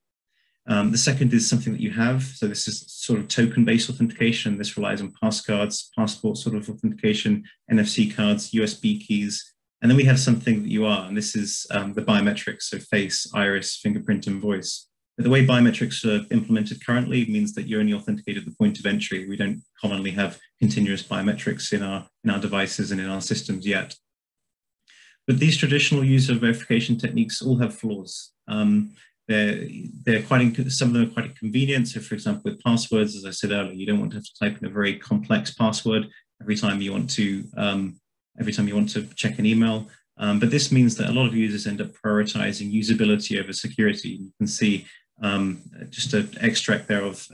The second is something that you have. So this is sort of token-based authentication. This relies on passcards, passport sort of authentication, NFC cards, USB keys. And then we have something that you are, and this is the biometrics, so face, iris, fingerprint, and voice. But the way biometrics are implemented currently means that you only authenticate at the point of entry. We don't commonly have continuous biometrics in our devices and in our systems yet. But these traditional user verification techniques all have flaws. They're quite, some of them are quite inconvenient. So for example, with passwords, as I said earlier, you don't want to have to type in a very complex password every time you want to check an email. But this means that a lot of users end up prioritizing usability over security. You can see just an extract there of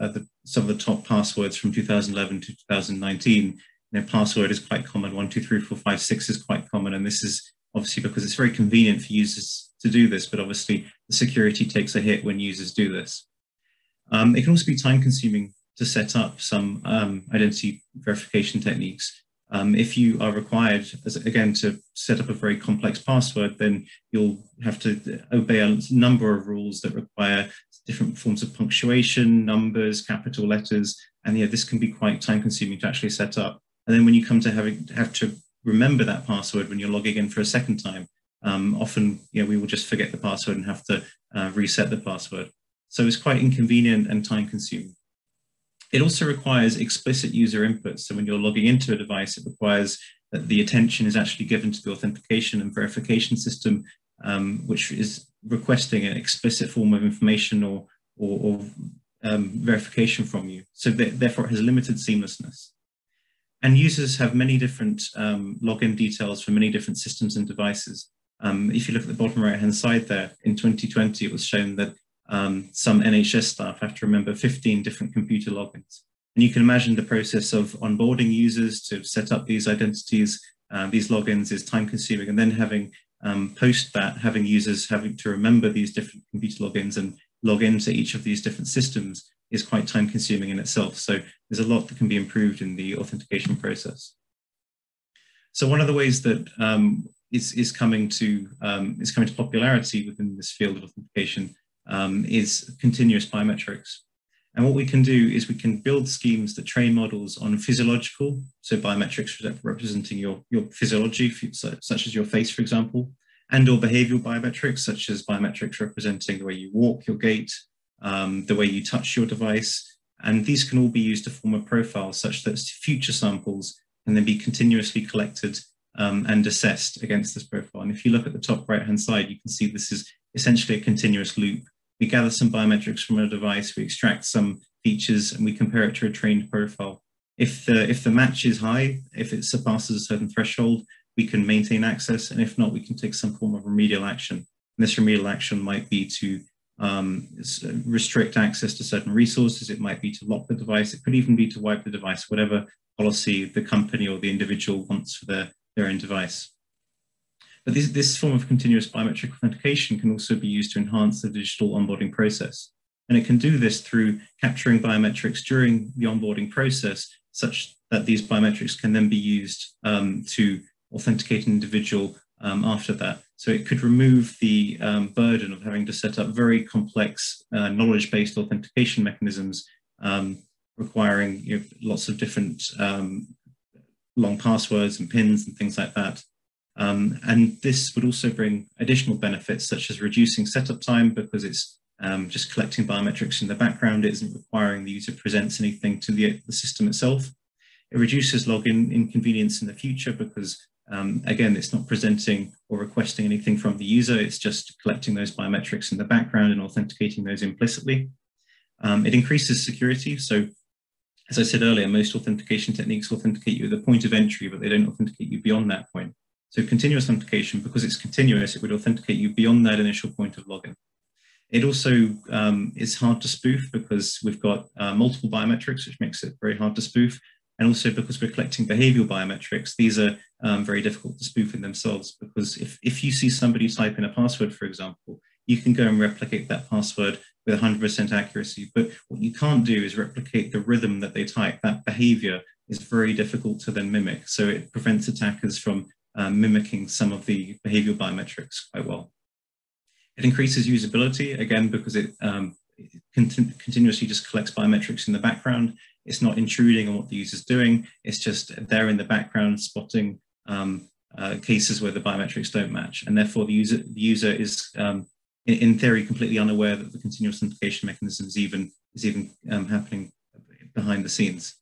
some of the top passwords from 2011 to 2019. Password is quite common. 1, 2, 3, 4, 5, 6 is quite common, and this is obviously because it's very convenient for users to do this, but obviously the security takes a hit when users do this. It can also be time consuming to set up some identity verification techniques. If you are required, again, to set up a very complex password, then you'll have to obey a number of rules that require different forms of punctuation, numbers, capital letters, and this can be quite time consuming to actually set up. And then when you come to have to remember that password when you're logging in for a second time, often we will just forget the password and have to reset the password. So it's quite inconvenient and time consuming. It also requires explicit user input. So when you're logging into a device, it requires that the attention is actually given to the authentication and verification system, which is requesting an explicit form of information or verification from you. So therefore, it has limited seamlessness. And users have many different login details for many different systems and devices. If you look at the bottom right-hand side there, in 2020, it was shown that some NHS staff have to remember 15 different computer logins. And you can imagine the process of onboarding users to set up these identities, these logins is time consuming, and then having post that, having users having to remember these different computer logins and log into each of these different systems is quite time consuming in itself. So there's a lot that can be improved in the authentication process. So one of the ways that is coming to popularity within this field of authentication is continuous biometrics. And what we can do is we can build schemes that train models on physiological, so biometrics representing your physiology, such as your face, for example, and or behavioral biometrics, such as biometrics representing the way you walk, your gait, the way you touch your device. And these can all be used to form a profile such that future samples can then be continuously collected and assessed against this profile. And if you look at the top right-hand side, you can see this is essentially a continuous loop. We gather some biometrics from a device, we extract some features, and we compare it to a trained profile. If the match is high, if it surpasses a certain threshold, we can maintain access, and if not, we can take some form of remedial action. And this remedial action might be to restrict access to certain resources, it might be to lock the device, it could even be to wipe the device, whatever policy the company or the individual wants for their own device. But this form of continuous biometric authentication can also be used to enhance the digital onboarding process. And it can do this through capturing biometrics during the onboarding process, such that these biometrics can then be used to authenticate an individual after that. So it could remove the burden of having to set up very complex knowledge-based authentication mechanisms requiring lots of different long passwords and pins and things like that. And this would also bring additional benefits such as reducing setup time because it's just collecting biometrics in the background. It isn't requiring the user presents anything to the system itself. It reduces login inconvenience in the future because, again, it's not presenting or requesting anything from the user. It's just collecting those biometrics in the background and authenticating those implicitly. It increases security. So as I said earlier, most authentication techniques authenticate you at the point of entry, but they don't authenticate you beyond that point. So continuous authentication, because it's continuous, it would authenticate you beyond that initial point of login. It also is hard to spoof because we've got multiple biometrics, which makes it very hard to spoof. And also because we're collecting behavioral biometrics, these are very difficult to spoof in themselves, because if you see somebody type in a password, for example, you can go and replicate that password with 100% accuracy. But what you can't do is replicate the rhythm that they type. That behavior is very difficult to then mimic. So it prevents attackers from mimicking some of the behavioral biometrics quite well. It increases usability, again, because it continuously just collects biometrics in the background. It's not intruding on what the user's doing. It's just there in the background spotting cases where the biometrics don't match. And therefore the user is, in theory, completely unaware that the continuous authentication mechanism is even happening behind the scenes.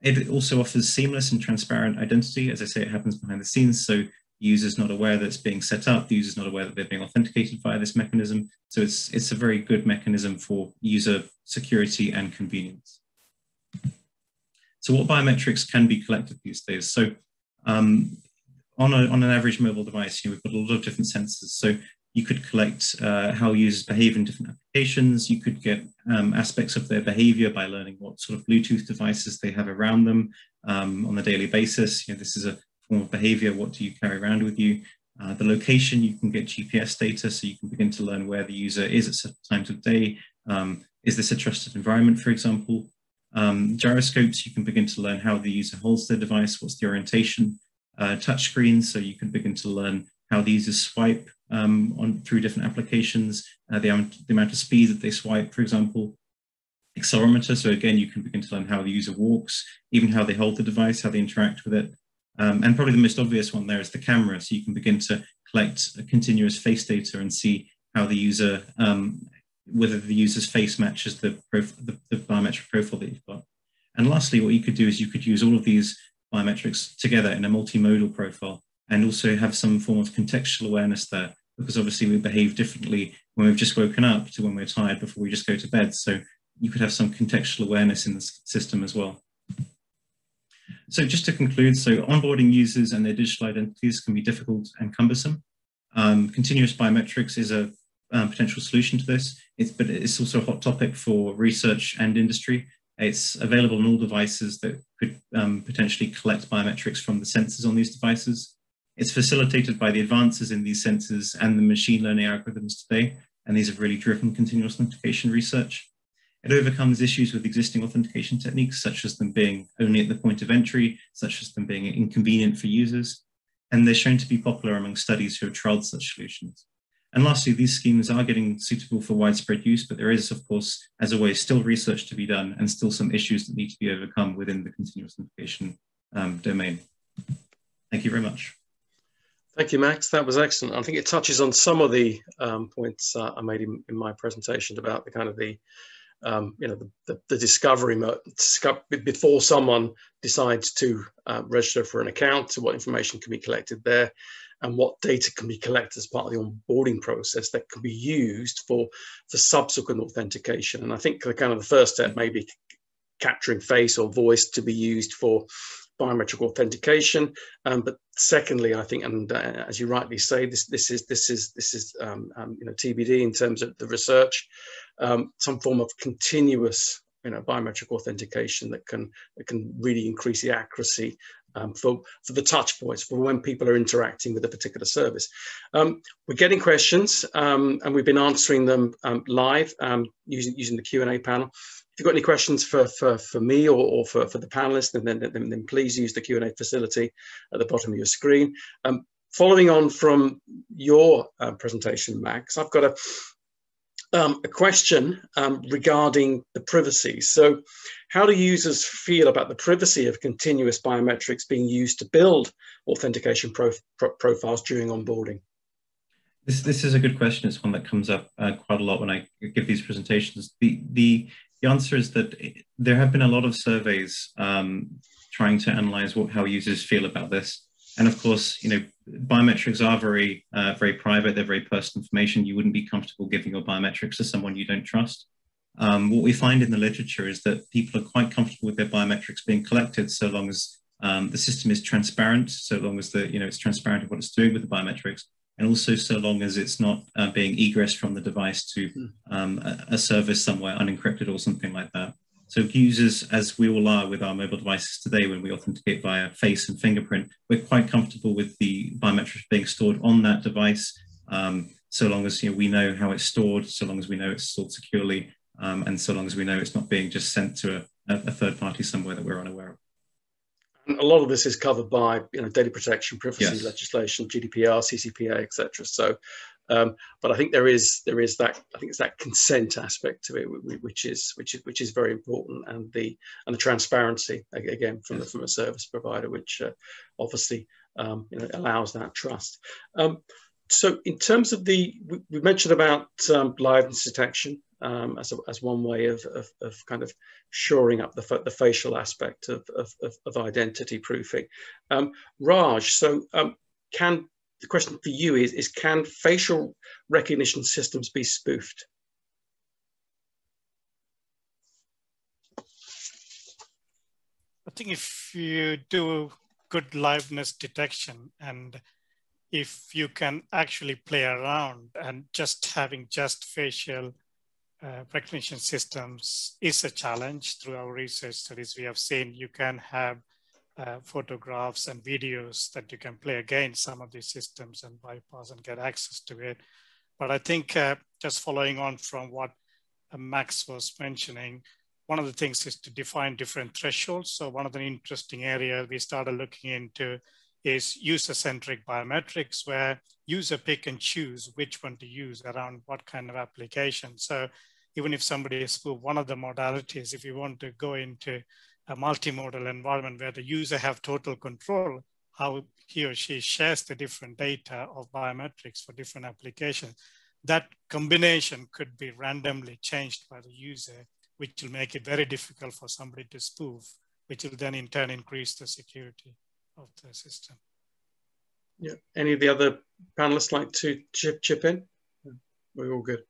It also offers seamless and transparent identity. As I say, it happens behind the scenes, so the user's not aware that it's being set up, the user's not aware that they're being authenticated via this mechanism. So it's a very good mechanism for user security and convenience. So what biometrics can be collected these days? So on an average mobile device, we've got a lot of different sensors. So you could collect how users behave in different applications. You could get aspects of their behavior by learning what sort of Bluetooth devices they have around them on a daily basis. This is a form of behavior. What do you carry around with you? The location, you can get GPS data, so you can begin to learn where the user is at certain times of day. Is this a trusted environment, for example? Gyroscopes, you can begin to learn how the user holds their device, what's the orientation. Touch screens, so you can begin to learn how the users swipe through different applications, the amount of speed that they swipe, for example. Accelerometer, so again, you can begin to learn how the user walks, even how they hold the device, how they interact with it. And probably the most obvious one there is the camera, so you can begin to collect a continuous face data and see how the user, whether the user's face matches the biometric profile that you've got. And lastly, what you could do is you could use all of these biometrics together in a multimodal profile, and also have some form of contextual awareness there, because obviously we behave differently when we've just woken up to when we're tired before we just go to bed. So you could have some contextual awareness in the system as well. So just to conclude, so onboarding users and their digital identities can be difficult and cumbersome. Continuous biometrics is a potential solution to this, but it's also a hot topic for research and industry. It's available on all devices that could potentially collect biometrics from the sensors on these devices. It's facilitated by the advances in these sensors and the machine learning algorithms today, and these have really driven continuous authentication research. It overcomes issues with existing authentication techniques, such as them being only at the point of entry, such as them being inconvenient for users, and they're shown to be popular among studies who have trialed such solutions. And lastly, these schemes are getting suitable for widespread use, but there is, of course, as always, still research to be done and still some issues that need to be overcome within the continuous authentication domain. Thank you very much. Thank you, Max. That was excellent. I think it touches on some of the points I made in my presentation about the kind of the discovery mode before someone decides to register for an account, what information can be collected there, and what data can be collected as part of the onboarding process that can be used for subsequent authentication. And I think the kind of the first step may be capturing face or voice to be used for biometric authentication, but secondly, I think, and as you rightly say, this is TBD in terms of the research, some form of continuous biometric authentication that can really increase the accuracy for the touch points for when people are interacting with a particular service. We're getting questions and we've been answering them live using the Q&A panel. If you've got any questions for me or for the panelists, then please use the Q&A facility at the bottom of your screen. Following on from your presentation, Max, I've got a question regarding the privacy. So how do users feel about the privacy of continuous biometrics being used to build authentication profiles during onboarding? This is a good question. It's one that comes up quite a lot when I give these presentations. The answer is that there have been a lot of surveys trying to analyze how users feel about this. And of course, biometrics are very private. They're very personal information. You wouldn't be comfortable giving your biometrics to someone you don't trust. What we find in the literature is that people are quite comfortable with their biometrics being collected so long as the system is transparent, so long as it's transparent of what it's doing with the biometrics, and also so long as it's not being egressed from the device to a service somewhere unencrypted or something like that. So users, as we all are with our mobile devices today, when we authenticate via face and fingerprint, we're quite comfortable with the biometrics being stored on that device, so long as we know how it's stored, so long as we know it's stored securely, and so long as we know it's not being just sent to a third party somewhere that we're unaware of. And a lot of this is covered by data protection, privacy Yes. legislation, GDPR, CCPA, etc. So, but I think there is that, I think it's that consent aspect to it, which is very important, and the transparency again from a service provider, which obviously allows that trust. So in terms of we mentioned about liveness detection as one way of kind of shoring up the facial aspect of identity proofing. Raj, so the question for you is can facial recognition systems be spoofed? I think if you do good liveness detection, and if you can actually play around, and having facial recognition systems is a challenge. Through our research studies, we have seen you can have photographs and videos that you can play against some of these systems and bypass and get access to it. But I think just following on from what Max was mentioning, one of the things is to define different thresholds. So one of the interesting areas we started looking into is user-centric biometrics, where user pick and choose which one to use around what kind of application. So even if somebody is spoofed one of the modalities, if you want to go into a multimodal environment where the user have total control, how he or she shares the different data of biometrics for different applications, that combination could be randomly changed by the user, which will make it very difficult for somebody to spoof, which will then in turn increase the security of the system. Yeah. Any of the other panelists like to chip in? We're all good.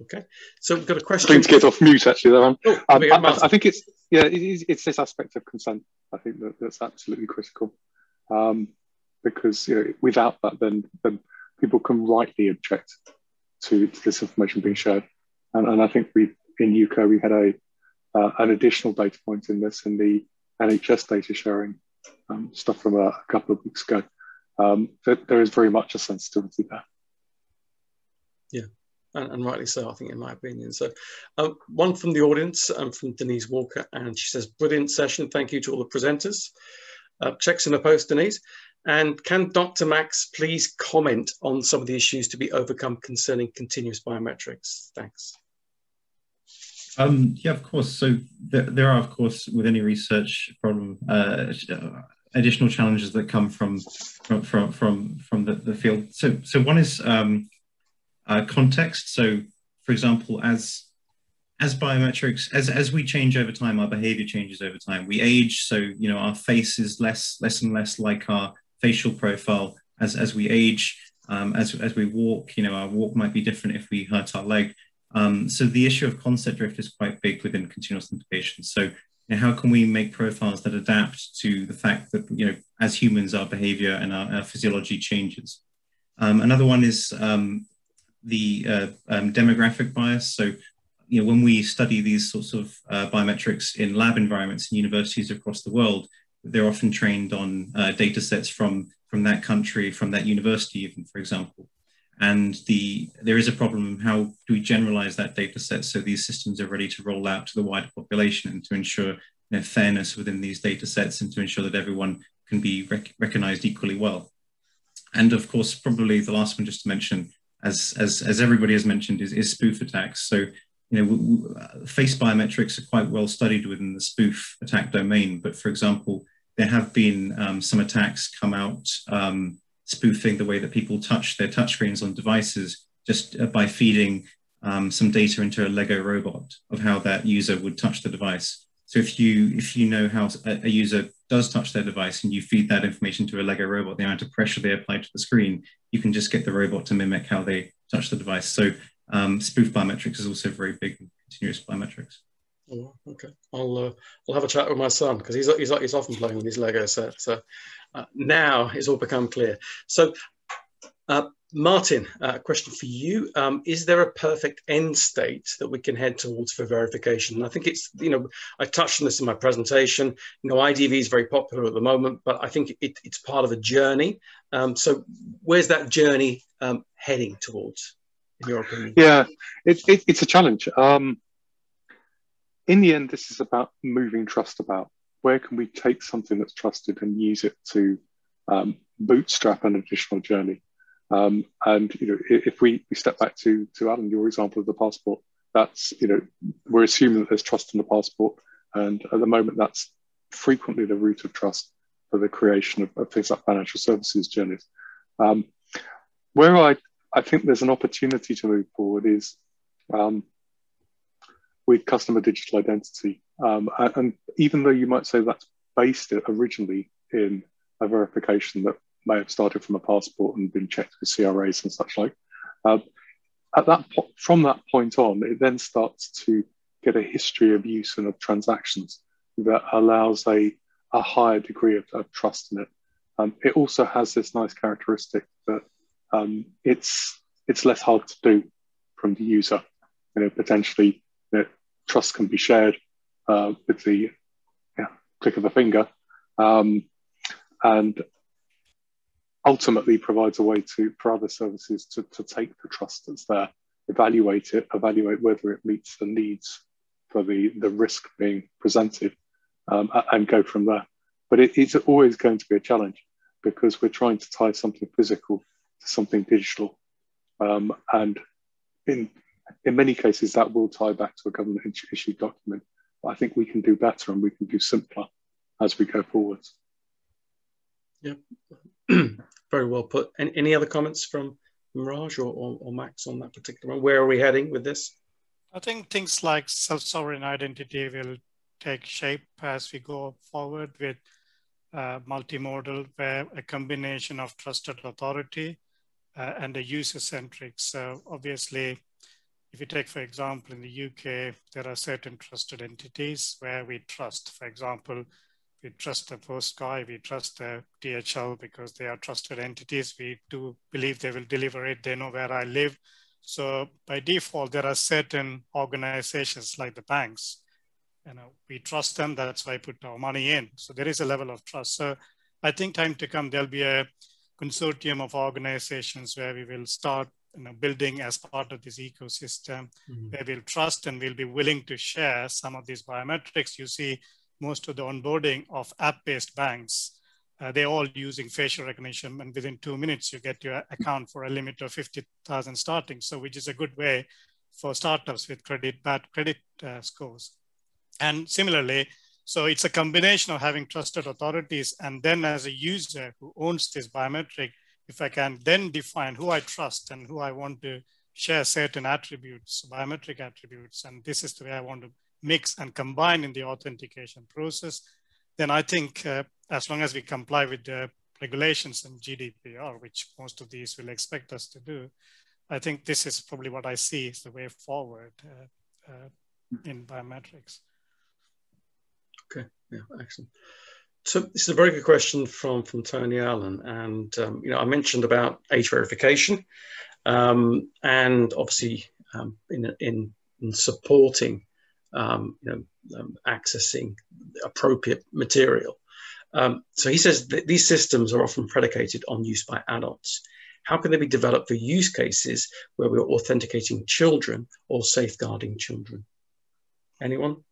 Okay, so we've got a question. I think to get off mute actually there. I think it's this aspect of consent. I think that's absolutely critical, because without that, then people can rightly object to this information being shared. And I think in UK we had an additional data point in this in the NHS data sharing stuff from a couple of weeks ago. That there is very much a sensitivity there. Yeah. And rightly so, I think, in my opinion. So one from the audience, from Denise Walker, and she says, brilliant session. Thank you to all the presenters. Checks in the post, Denise. And can Dr. Max please comment on some of the issues to be overcome concerning continuous biometrics? Thanks. Yeah, of course. So there are, of course, with any research problem, additional challenges that come from the field. So one is context. So, for example, as biometrics, as we change over time, our behavior changes over time. We age, so our face is less and less like our facial profile as we age. As we walk, our walk might be different if we hurt our leg. So the issue of concept drift is quite big within continuous authentication. So how can we make profiles that adapt to the fact that as humans, our behavior and our physiology changes? Another one is the demographic bias. So when we study these sorts of biometrics in lab environments in universities across the world, they're often trained on data sets from that country, from that university even, for example. And there is a problem. How do we generalize that data set so these systems are ready to roll out to the wider population, and to ensure fairness within these data sets, and to ensure that everyone can be recognized equally well? And of course, probably the last one just to mention, as everybody has mentioned, is spoof attacks. So face biometrics are quite well studied within the spoof attack domain. But for example, there have been some attacks come out spoofing the way that people touch their touchscreens on devices, just by feeding some data into a Lego robot of how that user would touch the device. So if you know how a user does touch their device, and you feed that information to a Lego robot, the amount of pressure they apply to the screen, you can just get the robot to mimic how they touch the device. So spoof biometrics is also very big in continuous biometrics. Oh, okay, I'll have a chat with my son, because he's often playing with his Lego sets. Now it's all become clear. So Martin, a question for you. Is there a perfect end state that we can head towards for verification? And I think it's, I touched on this in my presentation. IDV is very popular at the moment, but I think it's part of a journey. So where's that journey heading towards, in your opinion? Yeah, it's a challenge. In the end, this is about moving trust about. Where can we take something that's trusted and use it to bootstrap an additional journey? And if we step back to Alan, your example of the passport, that's we're assuming that there's trust in the passport, and at the moment that's frequently the root of trust for the creation of things like financial services journeys. Where I think there's an opportunity to move forward is with customer digital identity, and even though you might say that's based it originally in a verification that may have started from a passport and been checked with CRAs and such like. From that point on, it then starts to get a history of use and of transactions that allows a higher degree of trust in it. It also has this nice characteristic that it's less hard to do from the user. Potentially, trust can be shared with the click of a finger, and ultimately provides a way for other services to take the trust that's there, evaluate whether it meets the needs for the risk being presented, and go from there. But it's always going to be a challenge because we're trying to tie something physical to something digital. And in many cases, that will tie back to a government issued document. But I think we can do better and we can do simpler as we go forwards. Yeah. Very well put. Any other comments from Raj or Max on that particular one? Where are we heading with this? I think things like self-sovereign identity will take shape as we go forward with multimodal, where a combination of trusted authority and a user-centric. So obviously, if you take, for example, in the UK, there are certain trusted entities where we trust. For example, we trust the post guy, we trust the DHL because they are trusted entities. We do believe they will deliver it. They know where I live. So by default, there are certain organizations like the banks. We trust them. That's why I put our money in. So there is a level of trust. So I think time to come, there'll be a consortium of organizations where we will start building as part of this ecosystem, where we'll trust and we'll be willing to share some of these biometrics. You see, most of the onboarding of app-based banks, they're all using facial recognition, and within 2 minutes, you get your account for a limit of 50,000 starting. So which is a good way for startups with bad credit scores. And similarly, so it's a combination of having trusted authorities, and then as a user who owns this biometric, if I can then define who I trust and who I want to share certain attributes, biometric attributes, and this is the way I want to mix and combine in the authentication process, then I think as long as we comply with the regulations and GDPR, which most of these will expect us to do, I think this is probably what I see is the way forward in biometrics. Okay, yeah, excellent. So this is a very good question from Tony Allen, and I mentioned about age verification, and obviously in supporting accessing appropriate material. So he says that these systems are often predicated on use by adults. How can they be developed for use cases where we're authenticating children or safeguarding children? Anyone?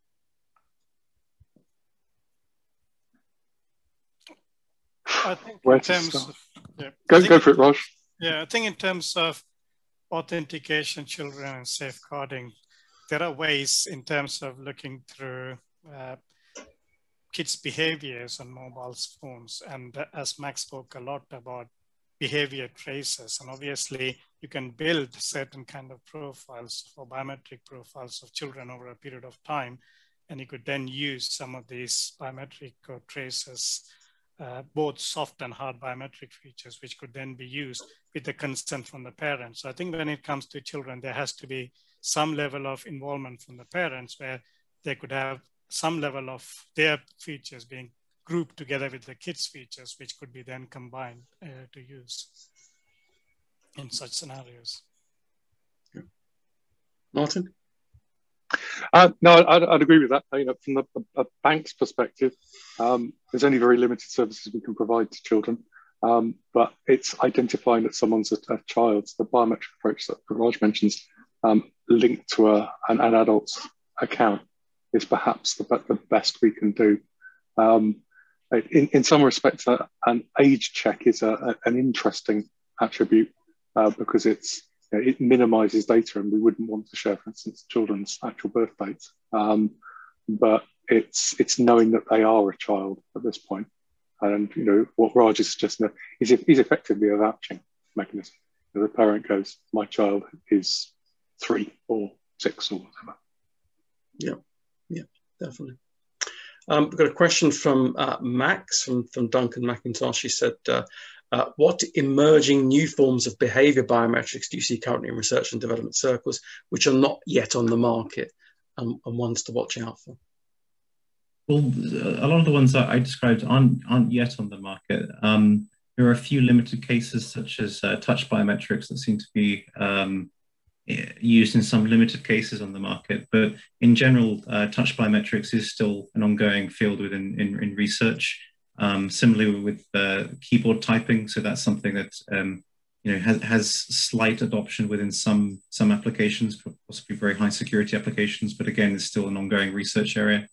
I think in terms of, go for it, Raj. Yeah, I think in terms of authentication, children and safeguarding, there are ways in terms of looking through kids' behaviors on mobile phones. And as Max spoke a lot about behavior traces, and obviously you can build certain kind of profiles for biometric profiles of children over a period of time. And you could then use some of these biometric traces, both soft and hard biometric features, which could then be used with the consent from the parents. So I think when it comes to children, there has to be some level of involvement from the parents where they could have some level of their features being grouped together with the kids' features, which could be then combined to use. in such scenarios. Yeah. Martin? No, I'd agree with that. From a bank's perspective, there's only very limited services we can provide to children, but it's identifying that someone's a child. The biometric approach that Raj mentions, linked to an adult's account, is perhaps the best we can do. In some respects, an age check is an interesting attribute because it minimizes data, and we wouldn't want to share, for instance, children's actual birth dates. But it's knowing that they are a child at this point. And what Raj is suggesting is effectively a vouching mechanism. The parent goes, "My child is 3 or 6 or whatever." Yeah, definitely. We've got a question from Max from Duncan McIntosh. She said, what emerging new forms of behavior biometrics do you see currently in research and development circles, which are not yet on the market and ones to watch out for? Well, a lot of the ones that I described aren't yet on the market. There are a few limited cases, such as touch biometrics, that seem to be used in some limited cases on the market. But in general, touch biometrics is still an ongoing field in research. Similarly with keyboard typing, so that's something that has slight adoption within some applications, possibly very high security applications, but again, it's still an ongoing research area.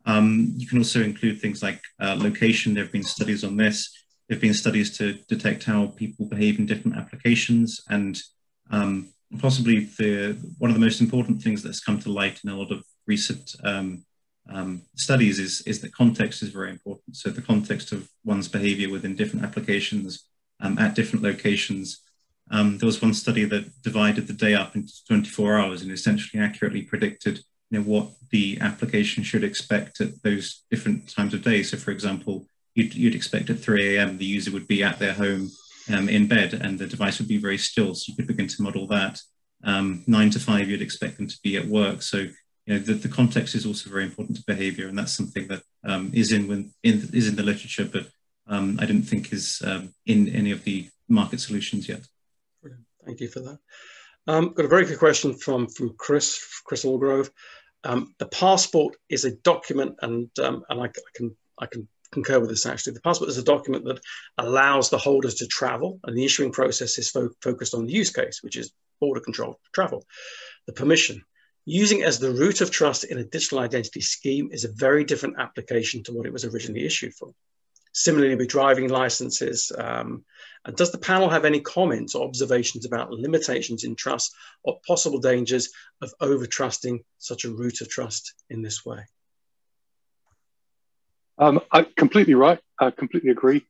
You can also include things like location. There have been studies on this. There have been studies to detect how people behave in different applications, and possibly one of the most important things that's come to light in a lot of recent studies is that context is very important. So the context of one's behavior within different applications at different locations. There was one study that divided the day up into 24 hours and essentially accurately predicted what the application should expect at those different times of day. So for example, you'd expect at 3 a.m. the user would be at their home in bed and the device would be very still. So you could begin to model that. 9 to 5, you'd expect them to be at work. So the context is also very important to behavior, and that's something that is in the literature, but I don't think is in any of the market solutions yet. Brilliant. Thank you for that. Got a very good question from Chris Allgrove. The passport is a document, and I can concur with this actually. The passport is a document that allows the holders to travel, and the issuing process is focused on the use case, which is border control travel. The permission. Using it as the root of trust in a digital identity scheme is a very different application to what it was originally issued for. Similarly with driving licenses, does the panel have any comments or observations about limitations in trust or possible dangers of over-trusting such a root of trust in this way? I completely right. I completely agree.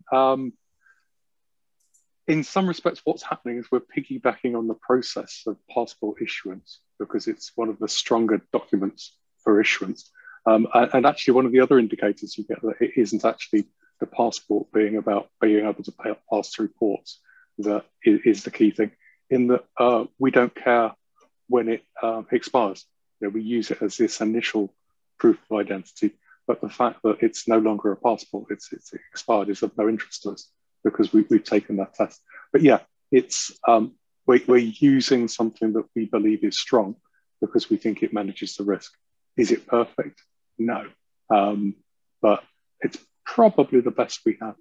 In some respects, what's happening is we're piggybacking on the process of passport issuance because it's one of the stronger documents for issuance. And actually, one of the other indicators you get that it isn't actually the passport being about being able to pass through ports that is the key thing. In that we don't care when it expires. We use it as this initial proof of identity, but the fact that it's no longer a passport, it's expired, is of no interest to us because we've taken that test. But yeah, it's we're using something that we believe is strong because we think it manages the risk. Is it perfect? No, but it's probably the best we have.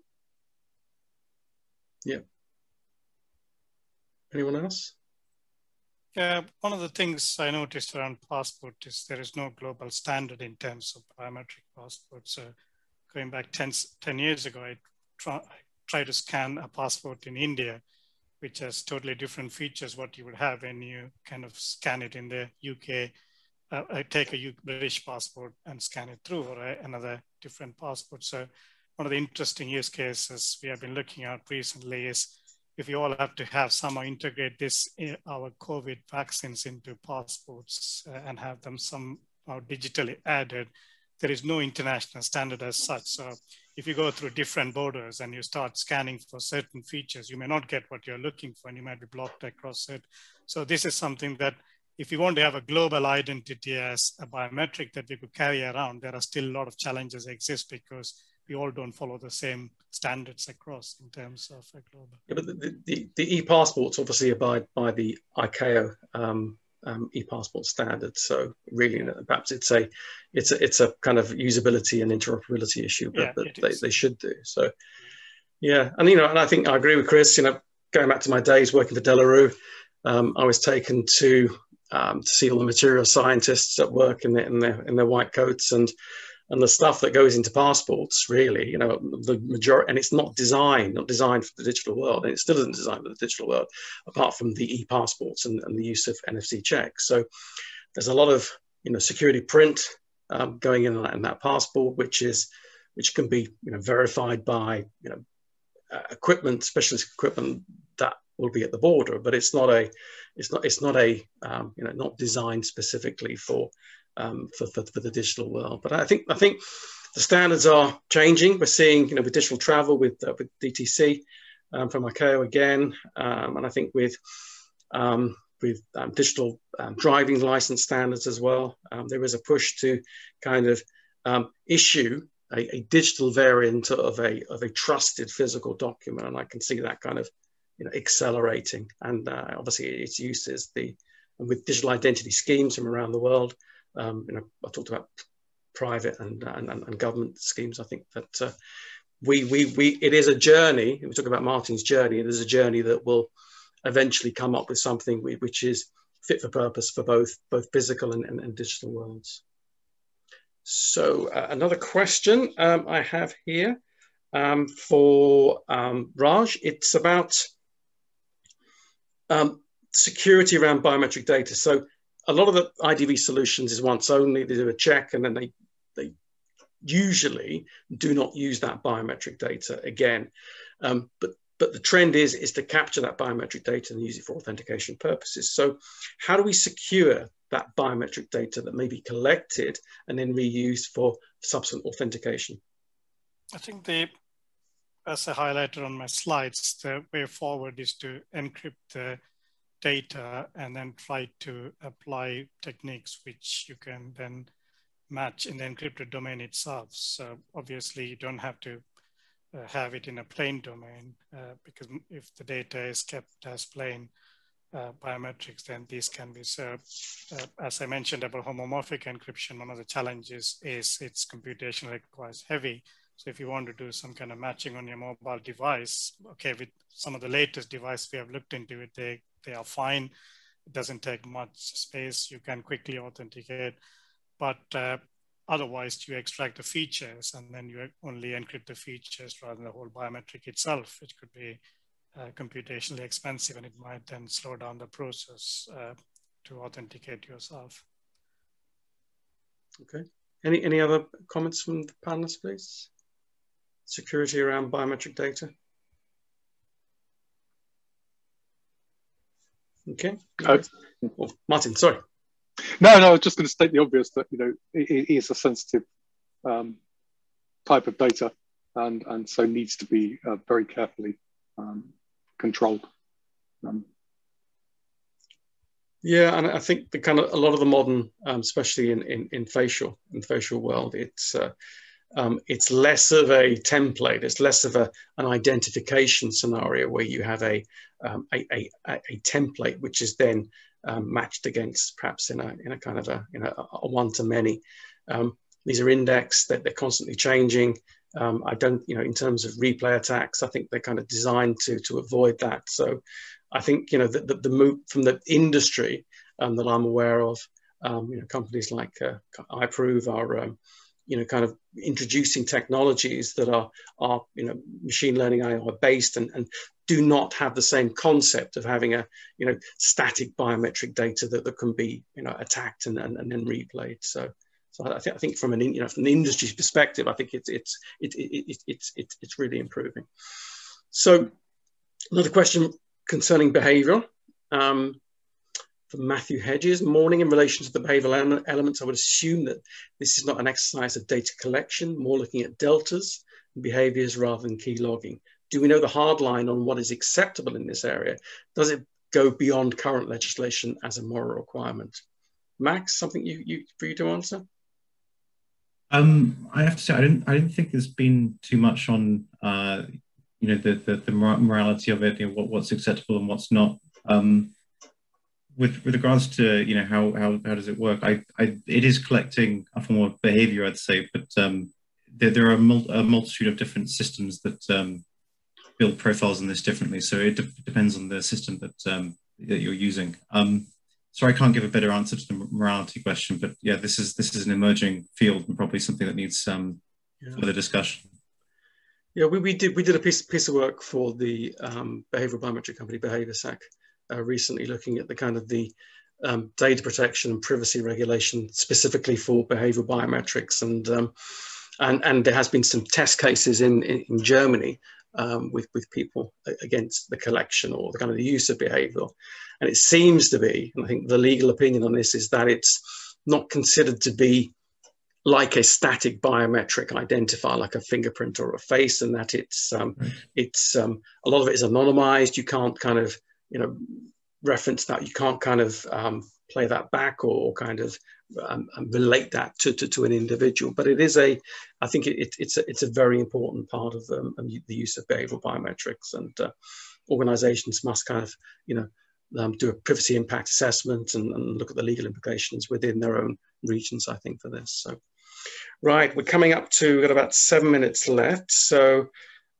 Yeah. Anyone else? Yeah, one of the things I noticed around passport is there is no global standard in terms of biometric passports. So going back 10 years ago, I tried to scan a passport in India, which has totally different features what you would have when you kind of scan it in the UK. I take a British passport and scan it through, or another different passport. So one of the interesting use cases we have been looking at recently is if you all have to have somehow integrate this our COVID vaccines into passports and have them somehow digitally added, there is no international standard as such. So if you go through different borders and you start scanning for certain features, you may not get what you're looking for and you might be blocked across it. So this is something that if you want to have a global identity as a biometric that we could carry around, there are still a lot of challenges exist because we all don't follow the same standards across in terms of a global. Yeah, but the e-passports obviously abide by the ICAO e-passport standard. So really, perhaps it's a kind of usability and interoperability issue that they should do. So yeah, and and I think I agree with Chris. Going back to my days working for Delarue, I was taken to see all the material scientists at work in their white coats and the stuff that goes into passports. Really, the majority, and it's not designed for the digital world, and it still isn't designed for the digital world, apart from the e-passports and the use of NFC checks. So there's a lot of security print going in that passport, which can be verified by equipment, specialist equipment that will be at the border, but it's not not designed specifically for the digital world. But I think the standards are changing. We're seeing with digital travel with DTC from ICAO again, and I think with digital driving license standards as well. There is a push to kind of issue a digital variant of a trusted physical document, and I can see that kind of accelerating. And obviously its uses with digital identity schemes from around the world. I talked about private and government schemes. I think that it is a journey. We talk about Martin's journey. It is a journey that will eventually come up with something which is fit for purpose for both physical and digital worlds. So another question I have here for Raj. It's about security around biometric data. So a lot of the IDV solutions is once only. They do a check and then they usually do not use that biometric data again. But the trend is to capture that biometric data and use it for authentication purposes. So how do we secure that biometric data that may be collected and then reused for subsequent authentication? I think as I highlighted on my slides, the way forward is to encrypt the data and then try to apply techniques which you can then match in the encrypted domain itself. So obviously you don't have to have it in a plain domain because if the data is kept as plain biometrics, then these can be served. As I mentioned about homomorphic encryption, one of the challenges is it's computationally requires heavy. So if you want to do some kind of matching on your mobile device, okay, with some of the latest devices we have looked into it, they are fine. It doesn't take much space. You can quickly authenticate, but otherwise you extract the features and then you only encrypt the features rather than the whole biometric itself, which could be computationally expensive, and it might then slow down the process to authenticate yourself. Okay. Any other comments from the panelists, please? Security around biometric data. Okay. Oh, Martin, sorry. No, I was just going to state the obvious that it is a sensitive type of data, and so needs to be very carefully controlled. Yeah, and I think a lot of the modern, especially in facial world, it's less of a template. It's less of an identification scenario where you have a template which is then matched against perhaps in a kind of a one-to-many. These are indexed, that they're constantly changing. I don't, in terms of replay attacks, I think they're kind of designed to avoid that. So I think, the move from the industry that I'm aware of, companies like iProve are, kind of introducing technologies that are machine learning AI based and do not have the same concept of having a, static biometric data that can be, attacked and then replayed. So I think from an from the industry's perspective, I think it's really improving. So another question concerning behaviour from Matthew Hedges. Morning, in relation to the behavioural elements, I would assume that this is not an exercise of data collection, more looking at deltas and behaviours rather than key logging. Do we know the hard line on what is acceptable in this area? Does it go beyond current legislation as a moral requirement? Max, something for you to answer? I have to say, I didn't think there's been too much on, the morality of it, what's acceptable and what's not. With regards to, how does it work? It is collecting a form of behavior, I'd say, but there are a multitude of different systems that build profiles in this differently. So it depends on the system that you're using. So I can't give a better answer to the morality question, but yeah, this is an emerging field and probably something that needs further discussion. Yeah, we did a piece of work for the behavioral biometric company BehaviourSec recently, looking at the kind of the data protection and privacy regulation specifically for behavioral biometrics, and there has been some test cases in Germany with people against the collection or the kind of the use of behavioral. And it seems to be, and I think the legal opinion on this is that it's not considered to be like a static biometric identifier, like a fingerprint or a face, and that it's a lot of it is anonymized. You can't kind of, reference that. You can't kind of play that back or kind of relate that to an individual. But it is I think it's a very important part of the use of behavioral biometrics, and organizations must kind of, do a privacy impact assessment and look at the legal implications within their own regions, I think, for this. So, right, we're coming up to, we've got about 7 minutes left. So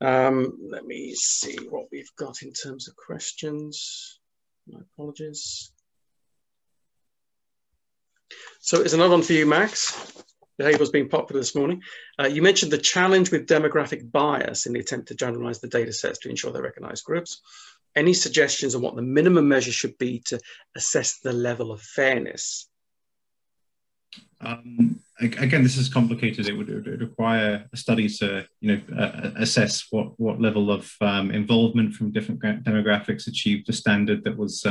let me see what we've got in terms of questions. My apologies. So there's another one for you, Max. Behavioral's been popular this morning. You mentioned the challenge with demographic bias in the attempt to generalize the data sets to ensure they recognize groups. Any suggestions on what the minimum measure should be to assess the level of fairness? Again, this is complicated. It would require a study to, assess what level of involvement from different demographics achieved a standard that was,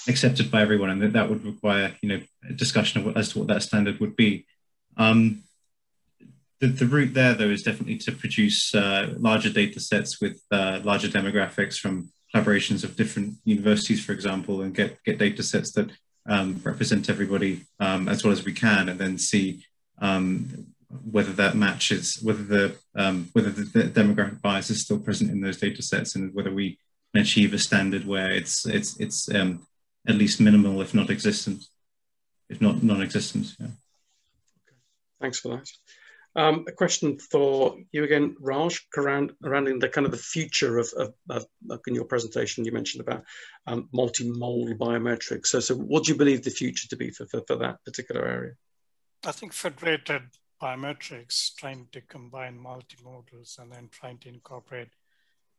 accepted by everyone, and that would require, a discussion as to what that standard would be. The route there, though, is definitely to produce larger data sets with larger demographics from collaborations of different universities, for example, and get data sets that represent everybody as well as we can, and then see whether that matches, whether the demographic bias is still present in those data sets, and whether we can achieve a standard where it's at least minimal, if not existent, if not non-existent. Yeah. Okay. Thanks for that. A question for you again, Raj, around the kind of the future of in your presentation, you mentioned about multimodal biometrics. So what do you believe the future to be for that particular area? I think federated biometrics, trying to combine multimodals and then trying to incorporate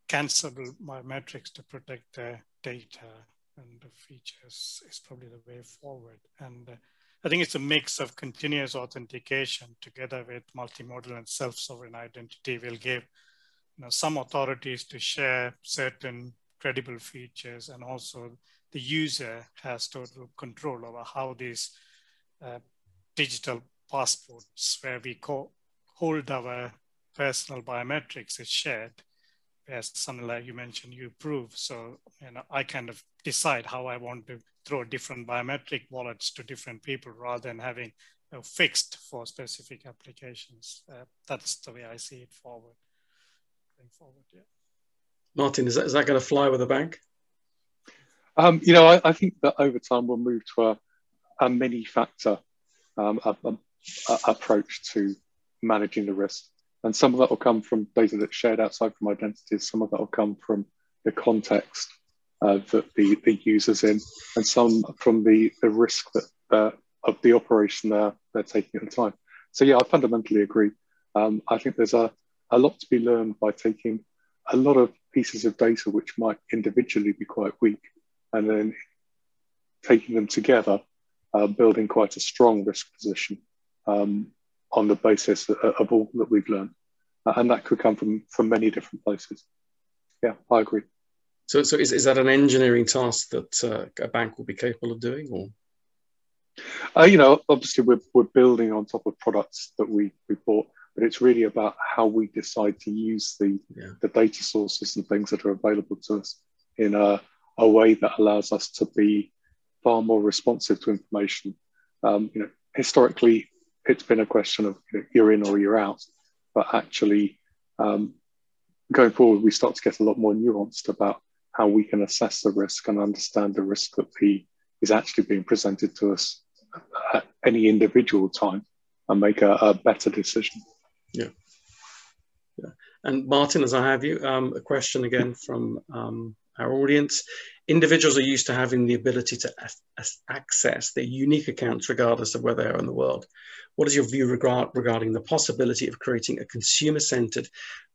cancelable biometrics to protect the data and the features is probably the way forward. And I think it's a mix of continuous authentication together with multimodal and self-sovereign identity will give some authorities to share certain credible features, and also the user has total control over how these digital passports, where we hold our personal biometrics, is shared. As something like you mentioned, you prove. So I kind of decide how I want to throw different biometric wallets to different people rather than having fixed for specific applications. That's the way I see it going forward. Yeah. Martin, is that going to fly with a bank? I think that over time we'll move to a many-factor approach to managing the risk. And some of that will come from data that's shared outside from identities. Some of that will come from the context that the user's in, and some from the risk that of the operation they're taking at the time. So yeah, I fundamentally agree. I think there's a lot to be learned by taking a lot of pieces of data which might individually be quite weak, and then taking them together, building quite a strong risk position on the basis of all that we've learned. And that could come from many different places. Yeah, I agree. So is that an engineering task that a bank will be capable of doing, or? Obviously we're building on top of products that we bought, but it's really about how we decide to use the data sources and things that are available to us in a way that allows us to be far more responsive to information Historically, it's been a question of you're in or you're out, but actually going forward, we start to get a lot more nuanced about how we can assess the risk and understand the risk that is actually being presented to us at any individual time and make a better decision. Yeah. And Martin, as I have you, a question again from our audience. Individuals are used to having the ability to access their unique accounts regardless of where they are in the world. What is your view regarding the possibility of creating a consumer-centered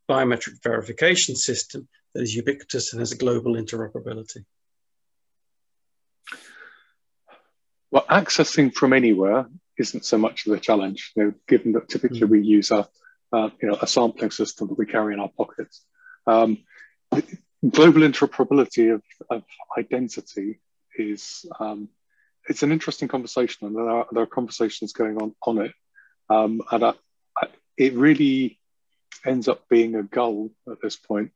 biometric verification system that is ubiquitous and has a global interoperability? Well, accessing from anywhere isn't so much of a challenge, given that typically we use a sampling system that we carry in our pockets. Global interoperability of identity is it's an interesting conversation, and there are conversations going on it, and it really ends up being a goal at this point.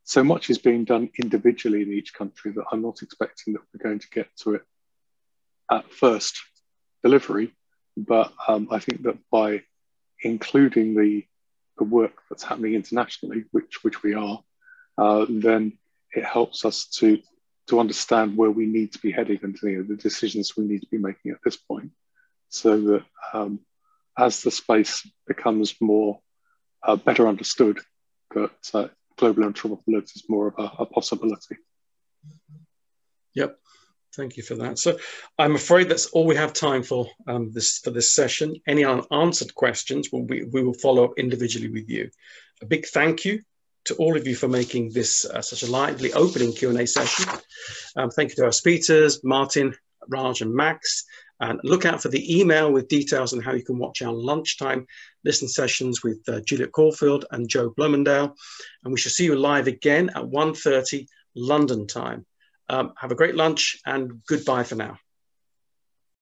So much is being done individually in each country that I'm not expecting that we're going to get to it at first delivery, but I think that by including the work that's happening internationally, which we are, then it helps us to understand where we need to be heading and the decisions we need to be making at this point, so that as the space becomes more better understood, that global interoperability is more of a possibility. Yep. Thank you for that. So I'm afraid that's all we have time for this session. Any unanswered questions, we will follow up individually with you. A big thank you to all of you for making this such a lively opening Q&A session. Thank you to our speakers, Martin, Raj and Max. And look out for the email with details on how you can watch our lunchtime listen sessions with Juliet Caulfield and Joe Blomendale. And we shall see you live again at 1:30 London time. Have a great lunch and goodbye for now.